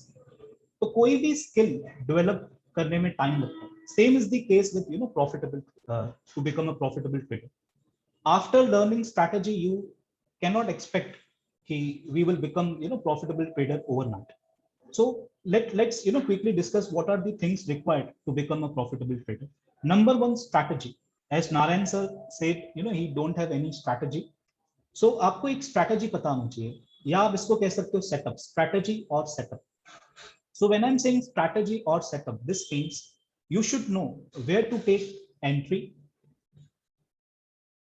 तो कोई भी skill develop करने में time लगता है. Same is the case with profitable to become a profitable trader. After learning strategy, you cannot expect कि we will become profitable trader overnight. So let's quickly discuss what are the things required to become a profitable trader. Number one, strategy. As Narayan sir said, he don't have any strategy. So आपको एक strategy पता होना चाहिए, या आप इसको कह सकते हो setup, strategy or setup. So when I'm saying strategy or setup, this means you should know where to take entry,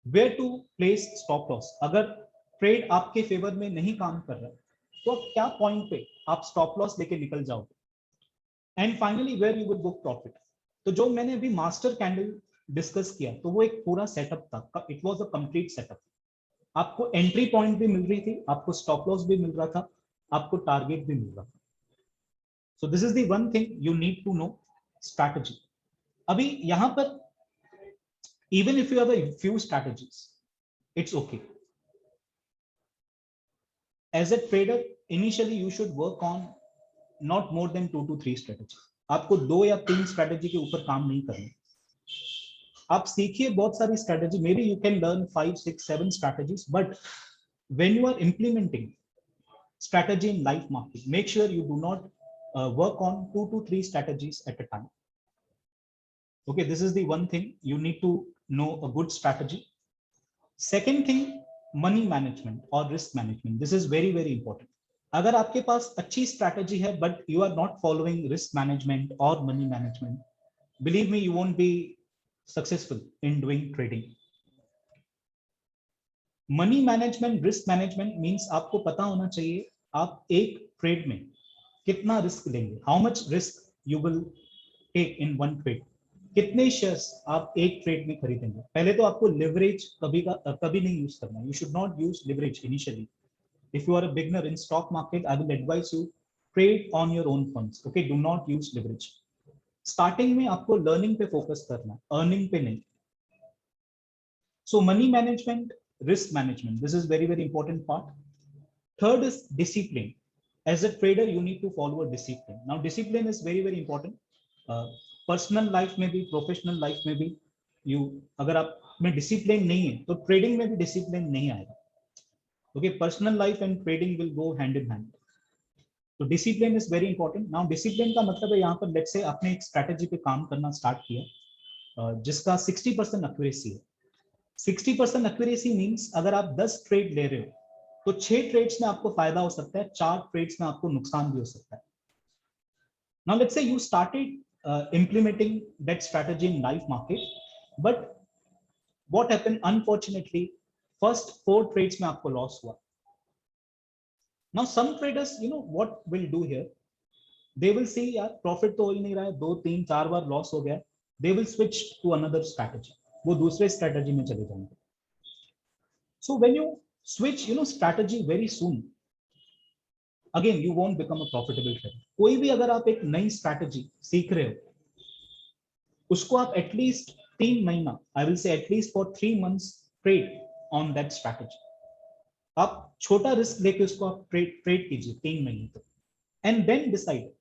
where to place stop loss. अगर ट्रेड आपके फेवर में नहीं काम कर रहा तो क्या पॉइंट पे आप स्टॉप लॉस लेके निकल जाओगे. And finally where you will book profit. तो जो मैंने अभी मास्टर कैंडल डिस्कस किया तो वो एक पूरा सेटअप था. It was a complete setup. आपको एंट्री पॉइंट भी मिल रही थी, आपको स्टॉप लॉस भी मिल रहा था, आपको टारगेट भी मिल रहा था. So this is the one thing you need to know, strategy. अभी यहां पर even if you have a few strategies, it's okay. As a trader initially you should work on not more than 2 to 3 strategy. आपको 2 या 3 strategy के ऊपर काम नहीं करना. आप सीखिए बहुत सारी strategy, may be you can learn 5, 6, 7 strategies, but when you are implementing strategy in live market, make sure you do not work on 2 to 3 strategies at a time. Okay, this is the one thing you need to know, a good strategy. Second thing, money management or risk management. This is very very important. अगर आपके पास अच्छी strategy है but you are not following risk management or money management, believe me, you won't be successful in doing trading. Money management, risk management means आपको पता होना चाहिए आप एक ट्रेड में कितना रिस्क लेंगे. How much risk you will take in one trade. कितने शेयर्स आप एक ट्रेड में खरीदेंगे. पहले तो आपको लिवरेज कभी नहीं यूज करना. You should not use leverage initially. If you are a beginner in stock market, I will advise you trade on your own funds. Okay, do not use leverage. Starting में आपको learning पे focus करना है, earning पे नहीं. So money management, risk management, this is very very important part. Third is discipline. As a trader you need to follow a discipline. Now discipline is very very important. Personal life में भी, professional life में भी, you अगर आप में discipline नहीं है तो ट्रेडिंग में भी डिसिप्लिन नहीं आएगा. Okay, personal life and trading will go hand in hand. तो discipline is very important. Now discipline का मतलब है यहाँ पर लेट्स से आपने एक स्ट्रैटेजी पे काम करना स्टार्ट किया जिसका 60% एक्यूरेसी है. 60% एक्यूरेसी मींस अगर आप 10 ट्रेड ले रहे हो तो 6 ट्रेड्स में आपको फायदा हो सकता है, 4 ट्रेड्स में आपको नुकसान भी हो सकता है. Now let's say you started implementing that strategy in live market, but what happened unfortunately, first 4 trades में आपको loss हुआ. Now some traders, you know what will do here, they will see यार profit तो हो ही नहीं रहा है, 2 3 4 बार loss हो गया, they will switch to another strategy, वो दूसरे strategy में चले जाएंगे. So when you switch, you know, strategy very soon, again you won't become a profitable trader. कोई भी अगर आप एक नई strategy सीख रहे हो, उसको आप एटलीस्ट 3 महीना, आई विल से at least for 3 months trade on that strategy. आप छोटा रिस्क लेके उसको आप ट्रेड कीजिए 3 महीने तक, and then decide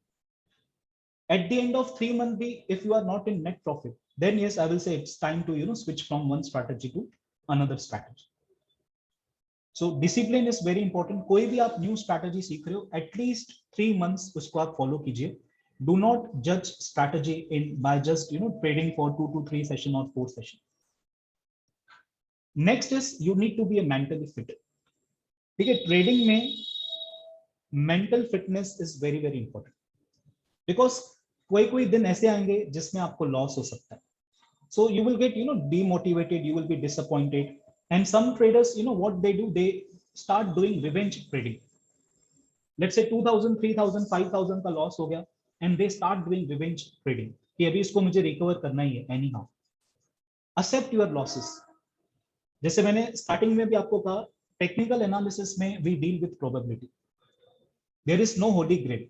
at the end of 3 month भी if you are not in net profit, then yes I will say it's time to switch from one strategy to another strategy. So discipline is very important. कोई भी आप new strategy सीख रहे हो, at least 3 months उसको आप follow कीजिए. Do not judge strategy in by just trading for 2 to 3 session or 4 session. Next is you need to be a mentally fit. ठीक है, ट्रेडिंग में mental fitness is very very important, because कोई कोई दिन ऐसे आएंगे जिसमें आपको लॉस हो सकता है. So you will get demotivated, you will be disappointed, and some traders what they do, they start doing revenge trading. Let's say 2000 3000 5000 का लॉस हो गया, and they start doing revenge trading कि अभी इसको मुझे रिकवर करना ही है anyhow. Accept your losses. जैसे मैंने स्टार्टिंग में भी आपको कहा, टेक्निकल एनालिसिस में we deal with probability. There is no holy grail.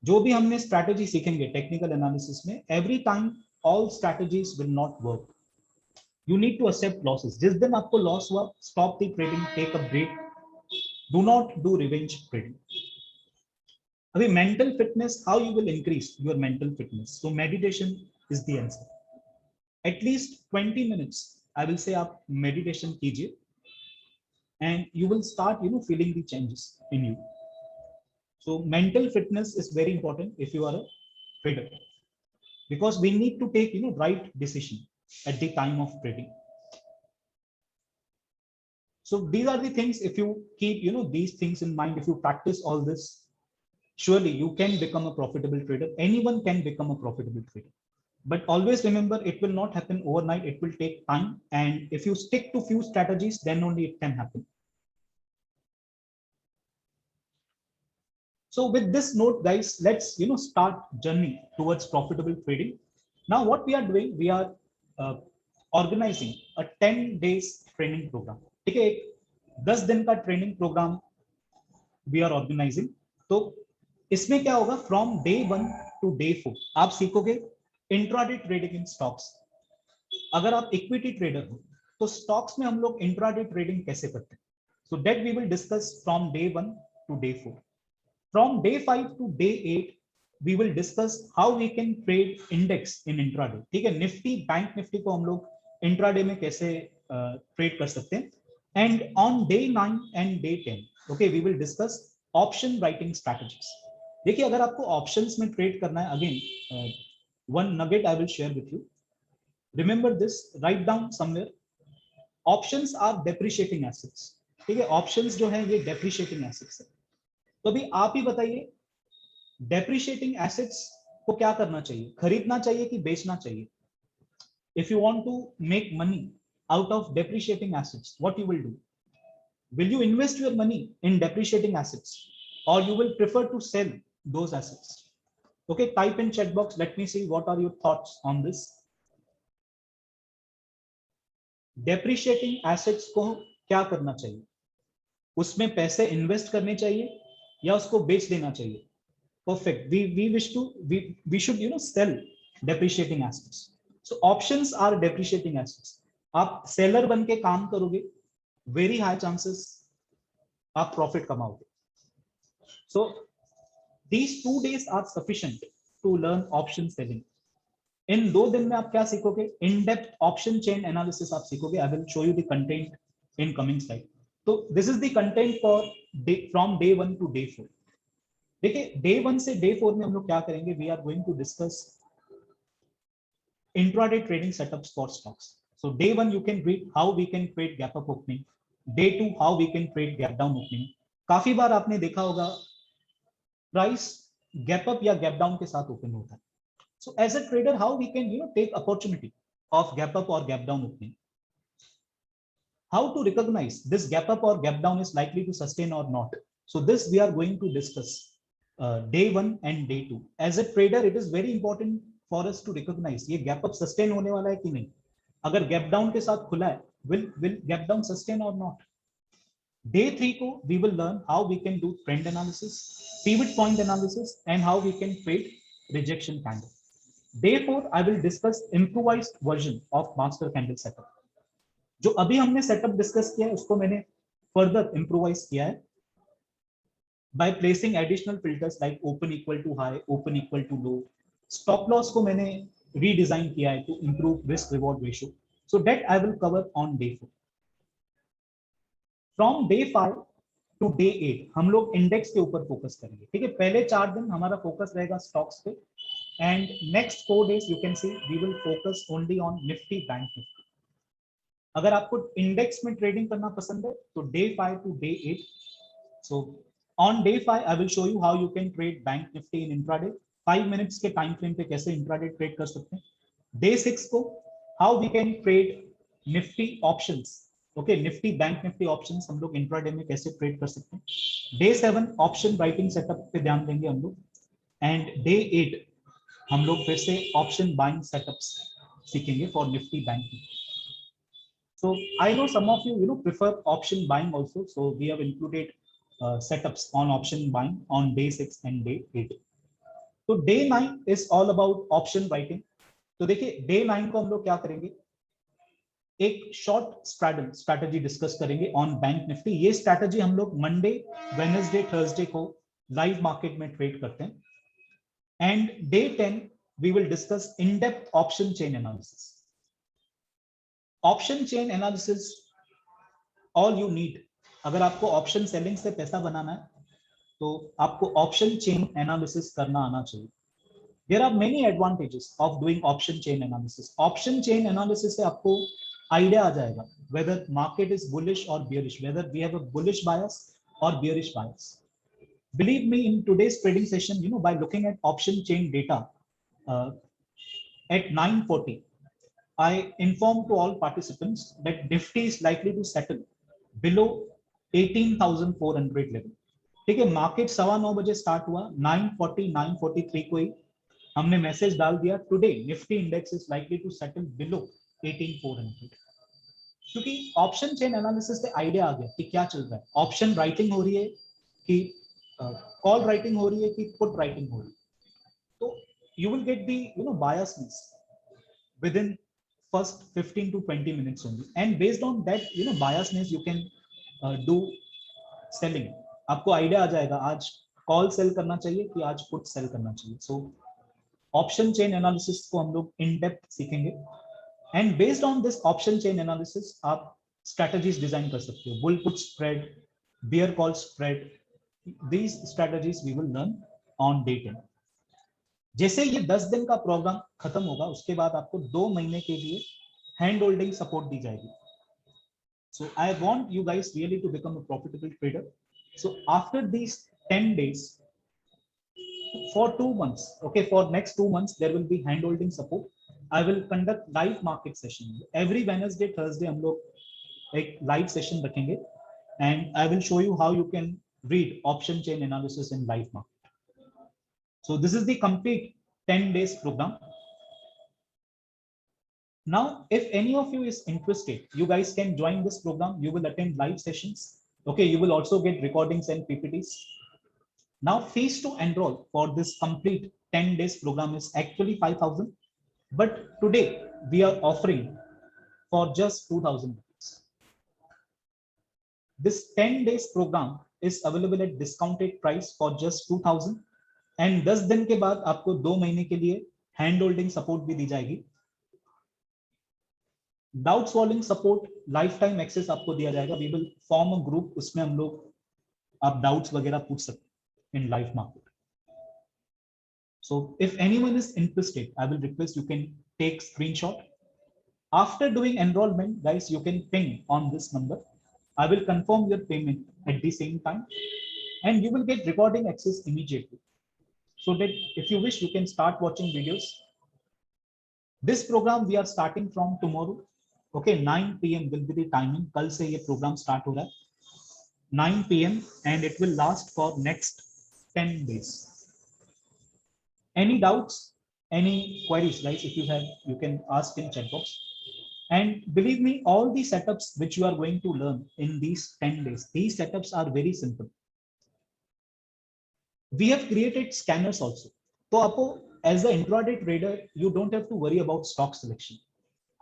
जो भी हमने स्ट्रैटेजी सीखेंगे टेक्निकल एनालिसिस में, every time all strategies will not work. You need to accept losses. जिस दिन आपको लॉस हुआ, stop the trading, take a break. Do not do revenge trading. अभी mental fitness, how you will increase your mental fitness? So meditation is the answer. At least 20 minutes I will say आप meditation कीजिए, and you will start feeling the changes in you. So mental fitness is very important if you are a trader, because we need to take right decision at the time of trading. So these are the things, if you keep these things in mind, if you practice all this, surely you can become a profitable trader. Anyone can become a profitable trader, but always remember it will not happen overnight. It will take time, and if you stick to few strategies, then only it can happen. So with this note, guys, let's start journey towards profitable trading. Now what we are doing, we are organizing a 10 days training program. ठीक है, 10 दिन का training program we are organizing. तो इसमें क्या होगा, from day 1 to day 4 आप सीखोगे इंट्राडे ट्रेडिंग इन स्टॉक्स. अगर आप इक्विटी ट्रेडर हो तो स्टॉक्स में हम लोग इंट्राडे ट्रेडिंग कैसे करते हैं, so that we will discuss from day 1 to day 4. From day 5 to day 8 we will discuss how we can trade index in intraday. ठीक है, निफ्टी, बैंक निफ्टी को हम लोग इंट्राडे में कैसे ट्रेड कर सकते हैं. And on day 9 and day 10, okay, we will discuss option writing strategies. देखिए, अगर आपको options में trade करना है, again one nugget I will share with you. Remember this, write down somewhere. Options are depreciating assets. ठीक है, options जो है ये depreciating assets है. तो अभी आप ही बताइए, depreciating assets को क्या करना चाहिए, खरीदना चाहिए कि बेचना चाहिए? If you want to make money out of depreciating assets, what you will do? Will you invest your money in depreciating assets, or you will prefer to sell those assets? Okay, type in chat box, let me see what are your thoughts on this. Depreciating assets को क्या करना चाहिए, उसमें पैसे invest करने चाहिए या उसको बेच देना चाहिए? Perfect. We should sell depreciating assets. So options are depreciating assets. आप सेलर बन के काम करोगे, वेरी हाई चांसेस आप प्रॉफिट कमाओगे. So these 2 days are sufficient to learn option selling. In 2 दिन में आप क्या सीखोगे? In depth option chain analysis आप सीखोगे. I will show you the content in coming slide. तो this is the content for from day 1 to day 4. देखिए day 1 से डे 4 में हम लोग क्या करेंगे? We are going to discuss intraday trading setups for stocks. So day 1 you can read how we can trade gap up opening. Day 2 how we can trade gap down opening. काफी बार आपने देखा होगा price gap up या gap down के साथ open होता है. So as a trader, how we can take opportunity of gap up or gap down opening? How to recognize this gap up or gap down is likely to sustain or not? So this we are going to discuss day 1 and day 2. As a trader, it is very important for us to recognize ये gap up sustain होने वाला है कि नहीं. अगर gap down के साथ खुला है, will gap down sustain or not? Day 3 को we will learn how we can do trend analysis, pivot point analysis, and how we can trade rejection candle. Day 4 I will discuss improvised version of master candle setup. जो अभी हमने setup discuss किया है उसको मैंने further improvise किया है by placing additional filters like open equal to high, open equal to low. Stop loss को मैंने redesign किया है to improve risk reward ratio. So that I will cover on day 4. From day 5 to day 8 हम लोग index के ऊपर focus करेंगे. ठीक है, पहले 4 दिन हमारा फोकस रहेगा स्टॉक्स पे, and next 4 days you can see we will focus only on nifty, bank nifty. अगर आपको इंडेक्स में ट्रेडिंग करना पसंद है तो day 5 to day 8. So on day 5 I will show you how you can trade bank Nifty in intraday. 5 minutes के time frame पे कैसे इंट्राडे ट्रेड कर सकते हैं. डे 6 को how we can trade Nifty options. Okay, Nifty bank Nifty options हम लोग intraday में कैसे ट्रेड कर सकते हैं. डे 7 ऑप्शन राइटिंग सेटअप पे ध्यान देंगे हम लोग. एंड डे 8 हम लोग फिर से ऑप्शन बाइंग सेटअप्स सीखेंगे for Nifty bank Nifty. So I know some of you prefer option buying also. So we have included setups on option buying on day 6 and day 8. So day 9 is all about option writing. तो देखिए day 9 को हम लोग क्या करेंगे, एक short strategy discuss करेंगे on bank Nifty. ये स्ट्रैटेजी हम लोग मंडे, वेडनेसडे, थर्सडे को लाइव मार्केट में ट्रेड करते हैं. And day 10 we will discuss in depth option chain analysis. Option chain analysis all you need. अगर आपको ऑप्शन सेलिंग से पैसा बनाना है तो आपको ऑप्शन चेन एनालिसिस करना आना चाहिए. There are many advantages of doing option chain analysis. Option chain analysis से आपको आइडिया आ जाएगा वेदर मार्केट इज बुलिश और bearish, whether we have a bullish bias और bearish bias. Believe me, in today's trading session, by looking at option chain data at 9:40, I informed to all participants that Nifty is likely to settle below 18,400 level. ठीक है, market 9:15 बजे start हुआ. 9:40 9:43 को ही हमने message डाल दिया today Nifty index is likely to settle below 18,400. क्योंकि option chain analysis से आइडिया आ गया कि क्या चल रहा है. ऑप्शन राइटिंग हो रही है कि कॉल राइटिंग हो रही है कि पुट राइटिंग हो रही है. तो you will get the biasness within first 15 to 20 minutes only, and based on that biasness you can do selling. आपको आइडिया आ जाएगा आज कॉल सेल करना चाहिए कि आज पुट सेल करना चाहिए. सो ऑप्शन चेन एनालिसिस को हम लोग इन डेप्थ सीखेंगे, and based on this option chain analysis आप स्ट्रेटजीज डिजाइन कर सकते हो. Bull put spread, bear call spread, these strategies we will learn on day 10. जैसे ये 10 दिन का प्रोग्राम खत्म होगा उसके बाद आपको 2 महीने के लिए हैंड होल्डिंग सपोर्ट दी जाएगी. So I want you guys really to become a profitable trader. So after these 10 days, for 2 months, okay, for next 2 months there will be hand holding support. I will conduct live market session every Wednesday, Thursday. हम लोग एक live session रखेंगे, and I will show you how you can read option chain analysis in live market. So this is the complete 10 days program. Now if any of you is interested, you guys can join this program. You will attend live sessions. Okay, you will also get recordings and PPTs. Now fees to enroll for this complete 10 days program is actually 5,000, but today we are offering for just 2,000 rupees. This 10 days program is available at discounted price for just 2,000, and 10 दिन के बाद आपको 2 महीने के लिए hand holding support भी दी जाएगी। Doubt solving support, life time access आपको दिया जाएगा। We will form a group, उसमें हम लोग आप डाउट्स वगैरह पूछ सकते हैं in life market. So if anyone is interested, I will request you can take screenshot. After doing enrollment, guys, you can ping on this number. I will confirm your payment at the same time, and you will get recording access immediately. So that if you wish, you can start watching videos. This program we are starting from tomorrow. Okay, 9 p.m. will be the timing. कल से ये program start हो रहा है 9 p.m. and it will last for next 10 days. Any doubts, any queries, guys, if you have, you can ask in chat box. And believe me, all the setups which you are going to learn in these 10 days, these setups are very simple. We have created scanners also. So आपको as an intraday trader, you don't have to worry about stock selection.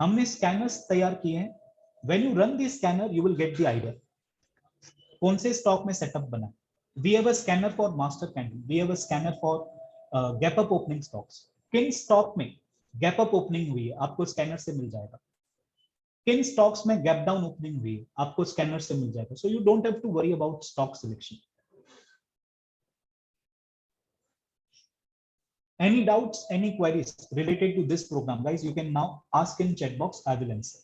हमने scanners तैयार किए हैं. When you run the scanner, you will get the idea. कौन से stock में setup बना. We have a scanner for master candle. We have a scanner for gap up opening stocks. किन stock में gap up opening हुई है, आपको scanner से मिल जाएगा. किन stocks में gap down opening हुई है, आपको scanner से मिल जाएगा. So you don't have to worry about stock selection. Any doubts, any queries related to this program, guys, you can now ask in chat box. I will answer.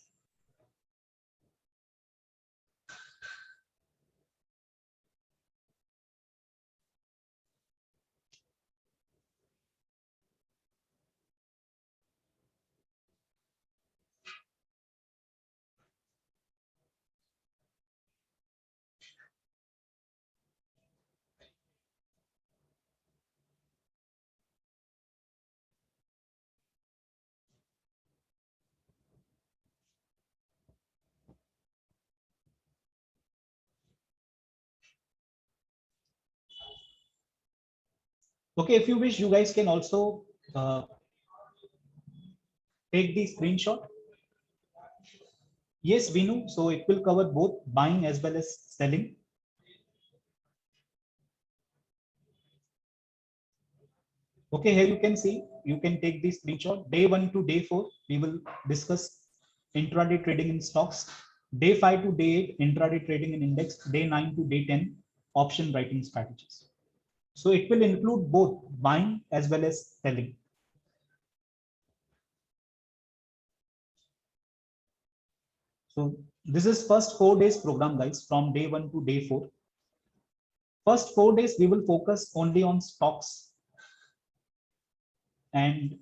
Okay, if you wish, you guys can also take the screenshot. Yes, Vinu. So it will cover both buying as well as selling. Okay, here you can see, you can take the screenshot. Day 1 to day 4, we will discuss intraday trading in stocks. Day 5 to day 8, intraday trading in index. Day 9 to day 10, option writing strategies. So it will include both buying as well as selling. So this is first 4 days program, guys, from day 1 to day 4. First 4 days, we will focus only on stocks. And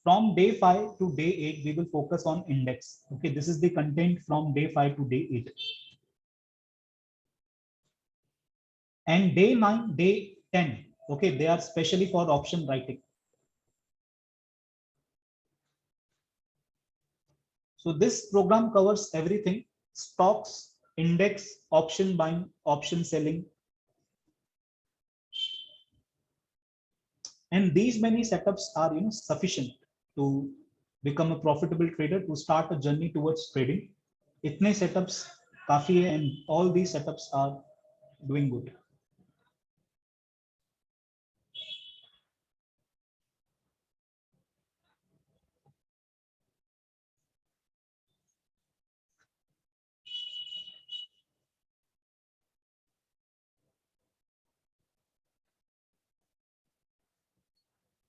from day 5 to day 8, we will focus on index. Okay, this is the content from day 5 to day 8. And day 9, day 10, okay, they are specially for option writing. So this program covers everything: stocks, index, option buying, option selling. And these many setups are sufficient to become a profitable trader, to start a journey towards trading. Itne setups काफी है, and all these setups are doing good.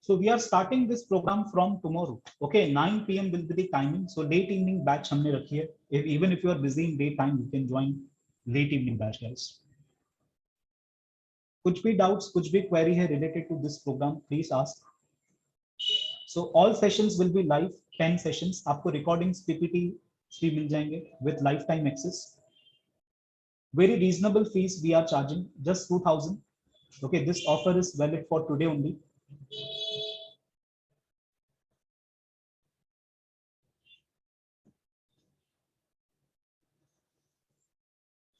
So we are starting this program from tomorrow. Okay, 9 p.m. will be the timing. So late evening batch हमने रखी है. Even if you are busy in daytime, you can join late evening batch, guys. कुछ भी doubts, कुछ भी query है related to this program, please ask. So all sessions will be live, 10 sessions. आपको recordings, PPT भी मिल जाएंगे with lifetime access. Very reasonable fees we are charging, just 2,000. Okay, this offer is valid for today only.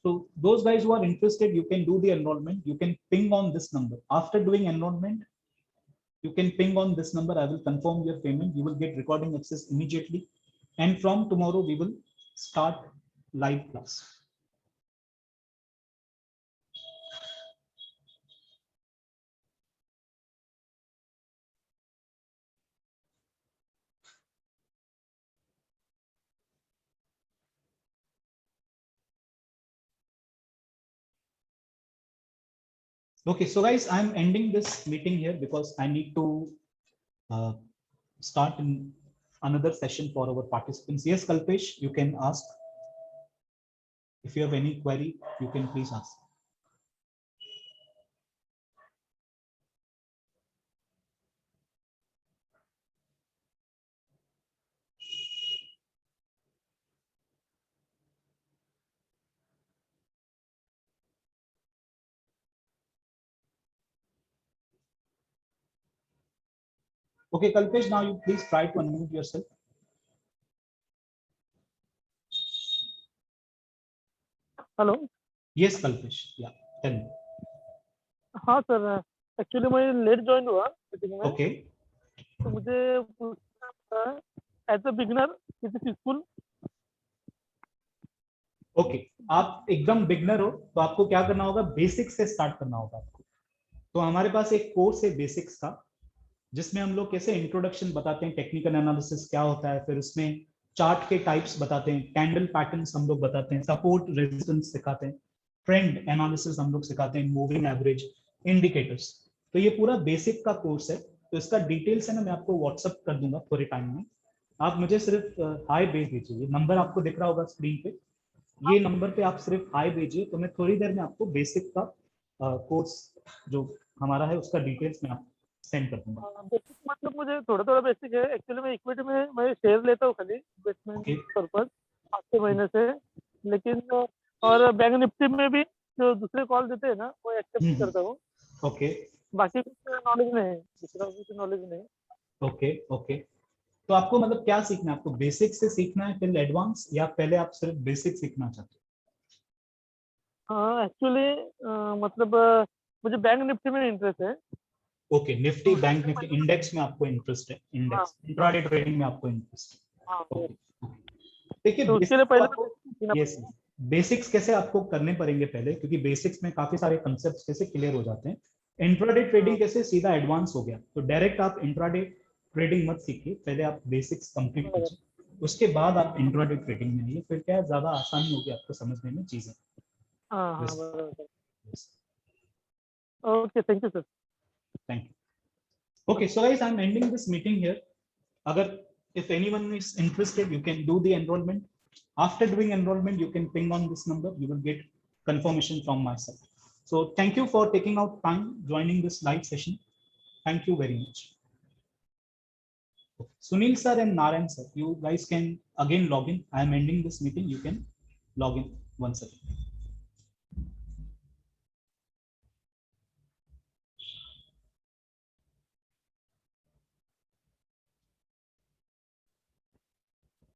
So those guys who are interested, you can do the enrollment. You can ping on this number. After doing enrollment, you can ping on this number. I will confirm your payment. You will get recording access immediately. And from tomorrow, we will start live class. Okay, so guys, I'm ending this meeting here because I need to uh, start in another session for our participants. Yes, Kalpesh, you can ask. If you have any query, you can please ask. Okay, Kalpesh, now you please try to unmute yourself. Hello. Yes, Kalpesh. Yeah, tell me. हाँ sir, actually मैं late join हुआ meeting में. Okay. तो मुझे पूछना था as a beginner it is useful. Okay, आप एकदम बिगनर हो तो आपको क्या करना होगा, बेसिक से स्टार्ट करना होगा आपको. तो हमारे पास एक कोर्स है बेसिक्स का, जिसमें हम लोग कैसे इंट्रोडक्शन बताते हैं, टेक्निकल एनालिसिस क्या होता है, फिर उसमें चार्ट के टाइप्स बताते हैं, कैंडल पैटर्न्स हम लोग बताते हैं, सपोर्ट रेजिस्टेंस सिखाते हैं, ट्रेंड एनालिसिस हम लोग सिखाते हैं, मूविंग एवरेज, इंडिकेटर्स. तो ये पूरा बेसिक का कोर्स है. तो इसका डिटेल्स है ना, मैं आपको व्हाट्सअप कर दूंगा थोड़े टाइम में. आप मुझे सिर्फ हाई भेज दीजिए. ये नंबर आपको दिख रहा होगा स्क्रीन पे, ये नंबर पे आप सिर्फ हाई भेजिए, तो मैं थोड़ी देर में आपको बेसिक का कोर्स जो हमारा है उसका डिटेल्स में आप सेंड कर दूंगा. बेसिक मतलब मुझे थोड़ा थोड़ा बेसिक है. एक्चुअली मैं इक्विटी में मैं शेयर लेता हूँ खाली इन्वेस्टमेंट ओके. पर्पज 5 महीने से. लेकिन और बैंक निफ्टी में भी जो दूसरे कॉल देते हैं ना वो एक्सेप्ट करता हूँ. ओके. बाकी कुछ नॉलेज नहीं है, दूसरा कुछ नॉलेज नहीं. ओके. ओके, तो आपको मतलब क्या सीखना है, आपको बेसिक से सीखना है फिर एडवांस, या पहले आप सिर्फ बेसिक सीखना चाहते हाँ एक्चुअली मतलब मुझे बैंक निफ्टी में इंटरेस्ट है. हो? Okay, Nifty, bank Nifty, index में आपको इंटरेस्ट है, हाँ इंडेक्स हाँ इंट्राडे ट्रेडिंग में आपको इंटरेस्ट हाँ. है. ओके. देखिए तो उसके लिए बेसिक्स पहले तो आपको, basic सीखना यस, पड़ेगा. बेसिक्स कैसे आपको करने पड़ेंगे पहले, क्योंकि बेसिक्स में काफी सारे कंसेप्ट कैसे क्लियर हो जाते हैं. इंट्राडे ट्रेडिंग हाँ कैसे सीधा एडवांस हो गया, तो डायरेक्ट आप इंट्राडे ट्रेडिंग मत सीखिए, पहले आप बेसिक्स कंप्लीट बराबर. कीजिए, उसके बाद आप इंट्राडे ट्रेडिंग में आइए, फिर क्या है, ज्यादा आसानी होगी आपको समझने में चीजें. हाँ हाँ Yes. बराबर. Yes. Okay, thank you sir. Thank you. Okay, so guys, I'm ending this meeting here. Agar if anyone is interested, you can do the enrollment. After doing enrollment, you can ping on this number. You will get confirmation from my side. So thank you for taking out time joining this live session. Thank you very much. Sunil sir and Narayan sir, you guys can again log in. I am ending this meeting. You can log in once again.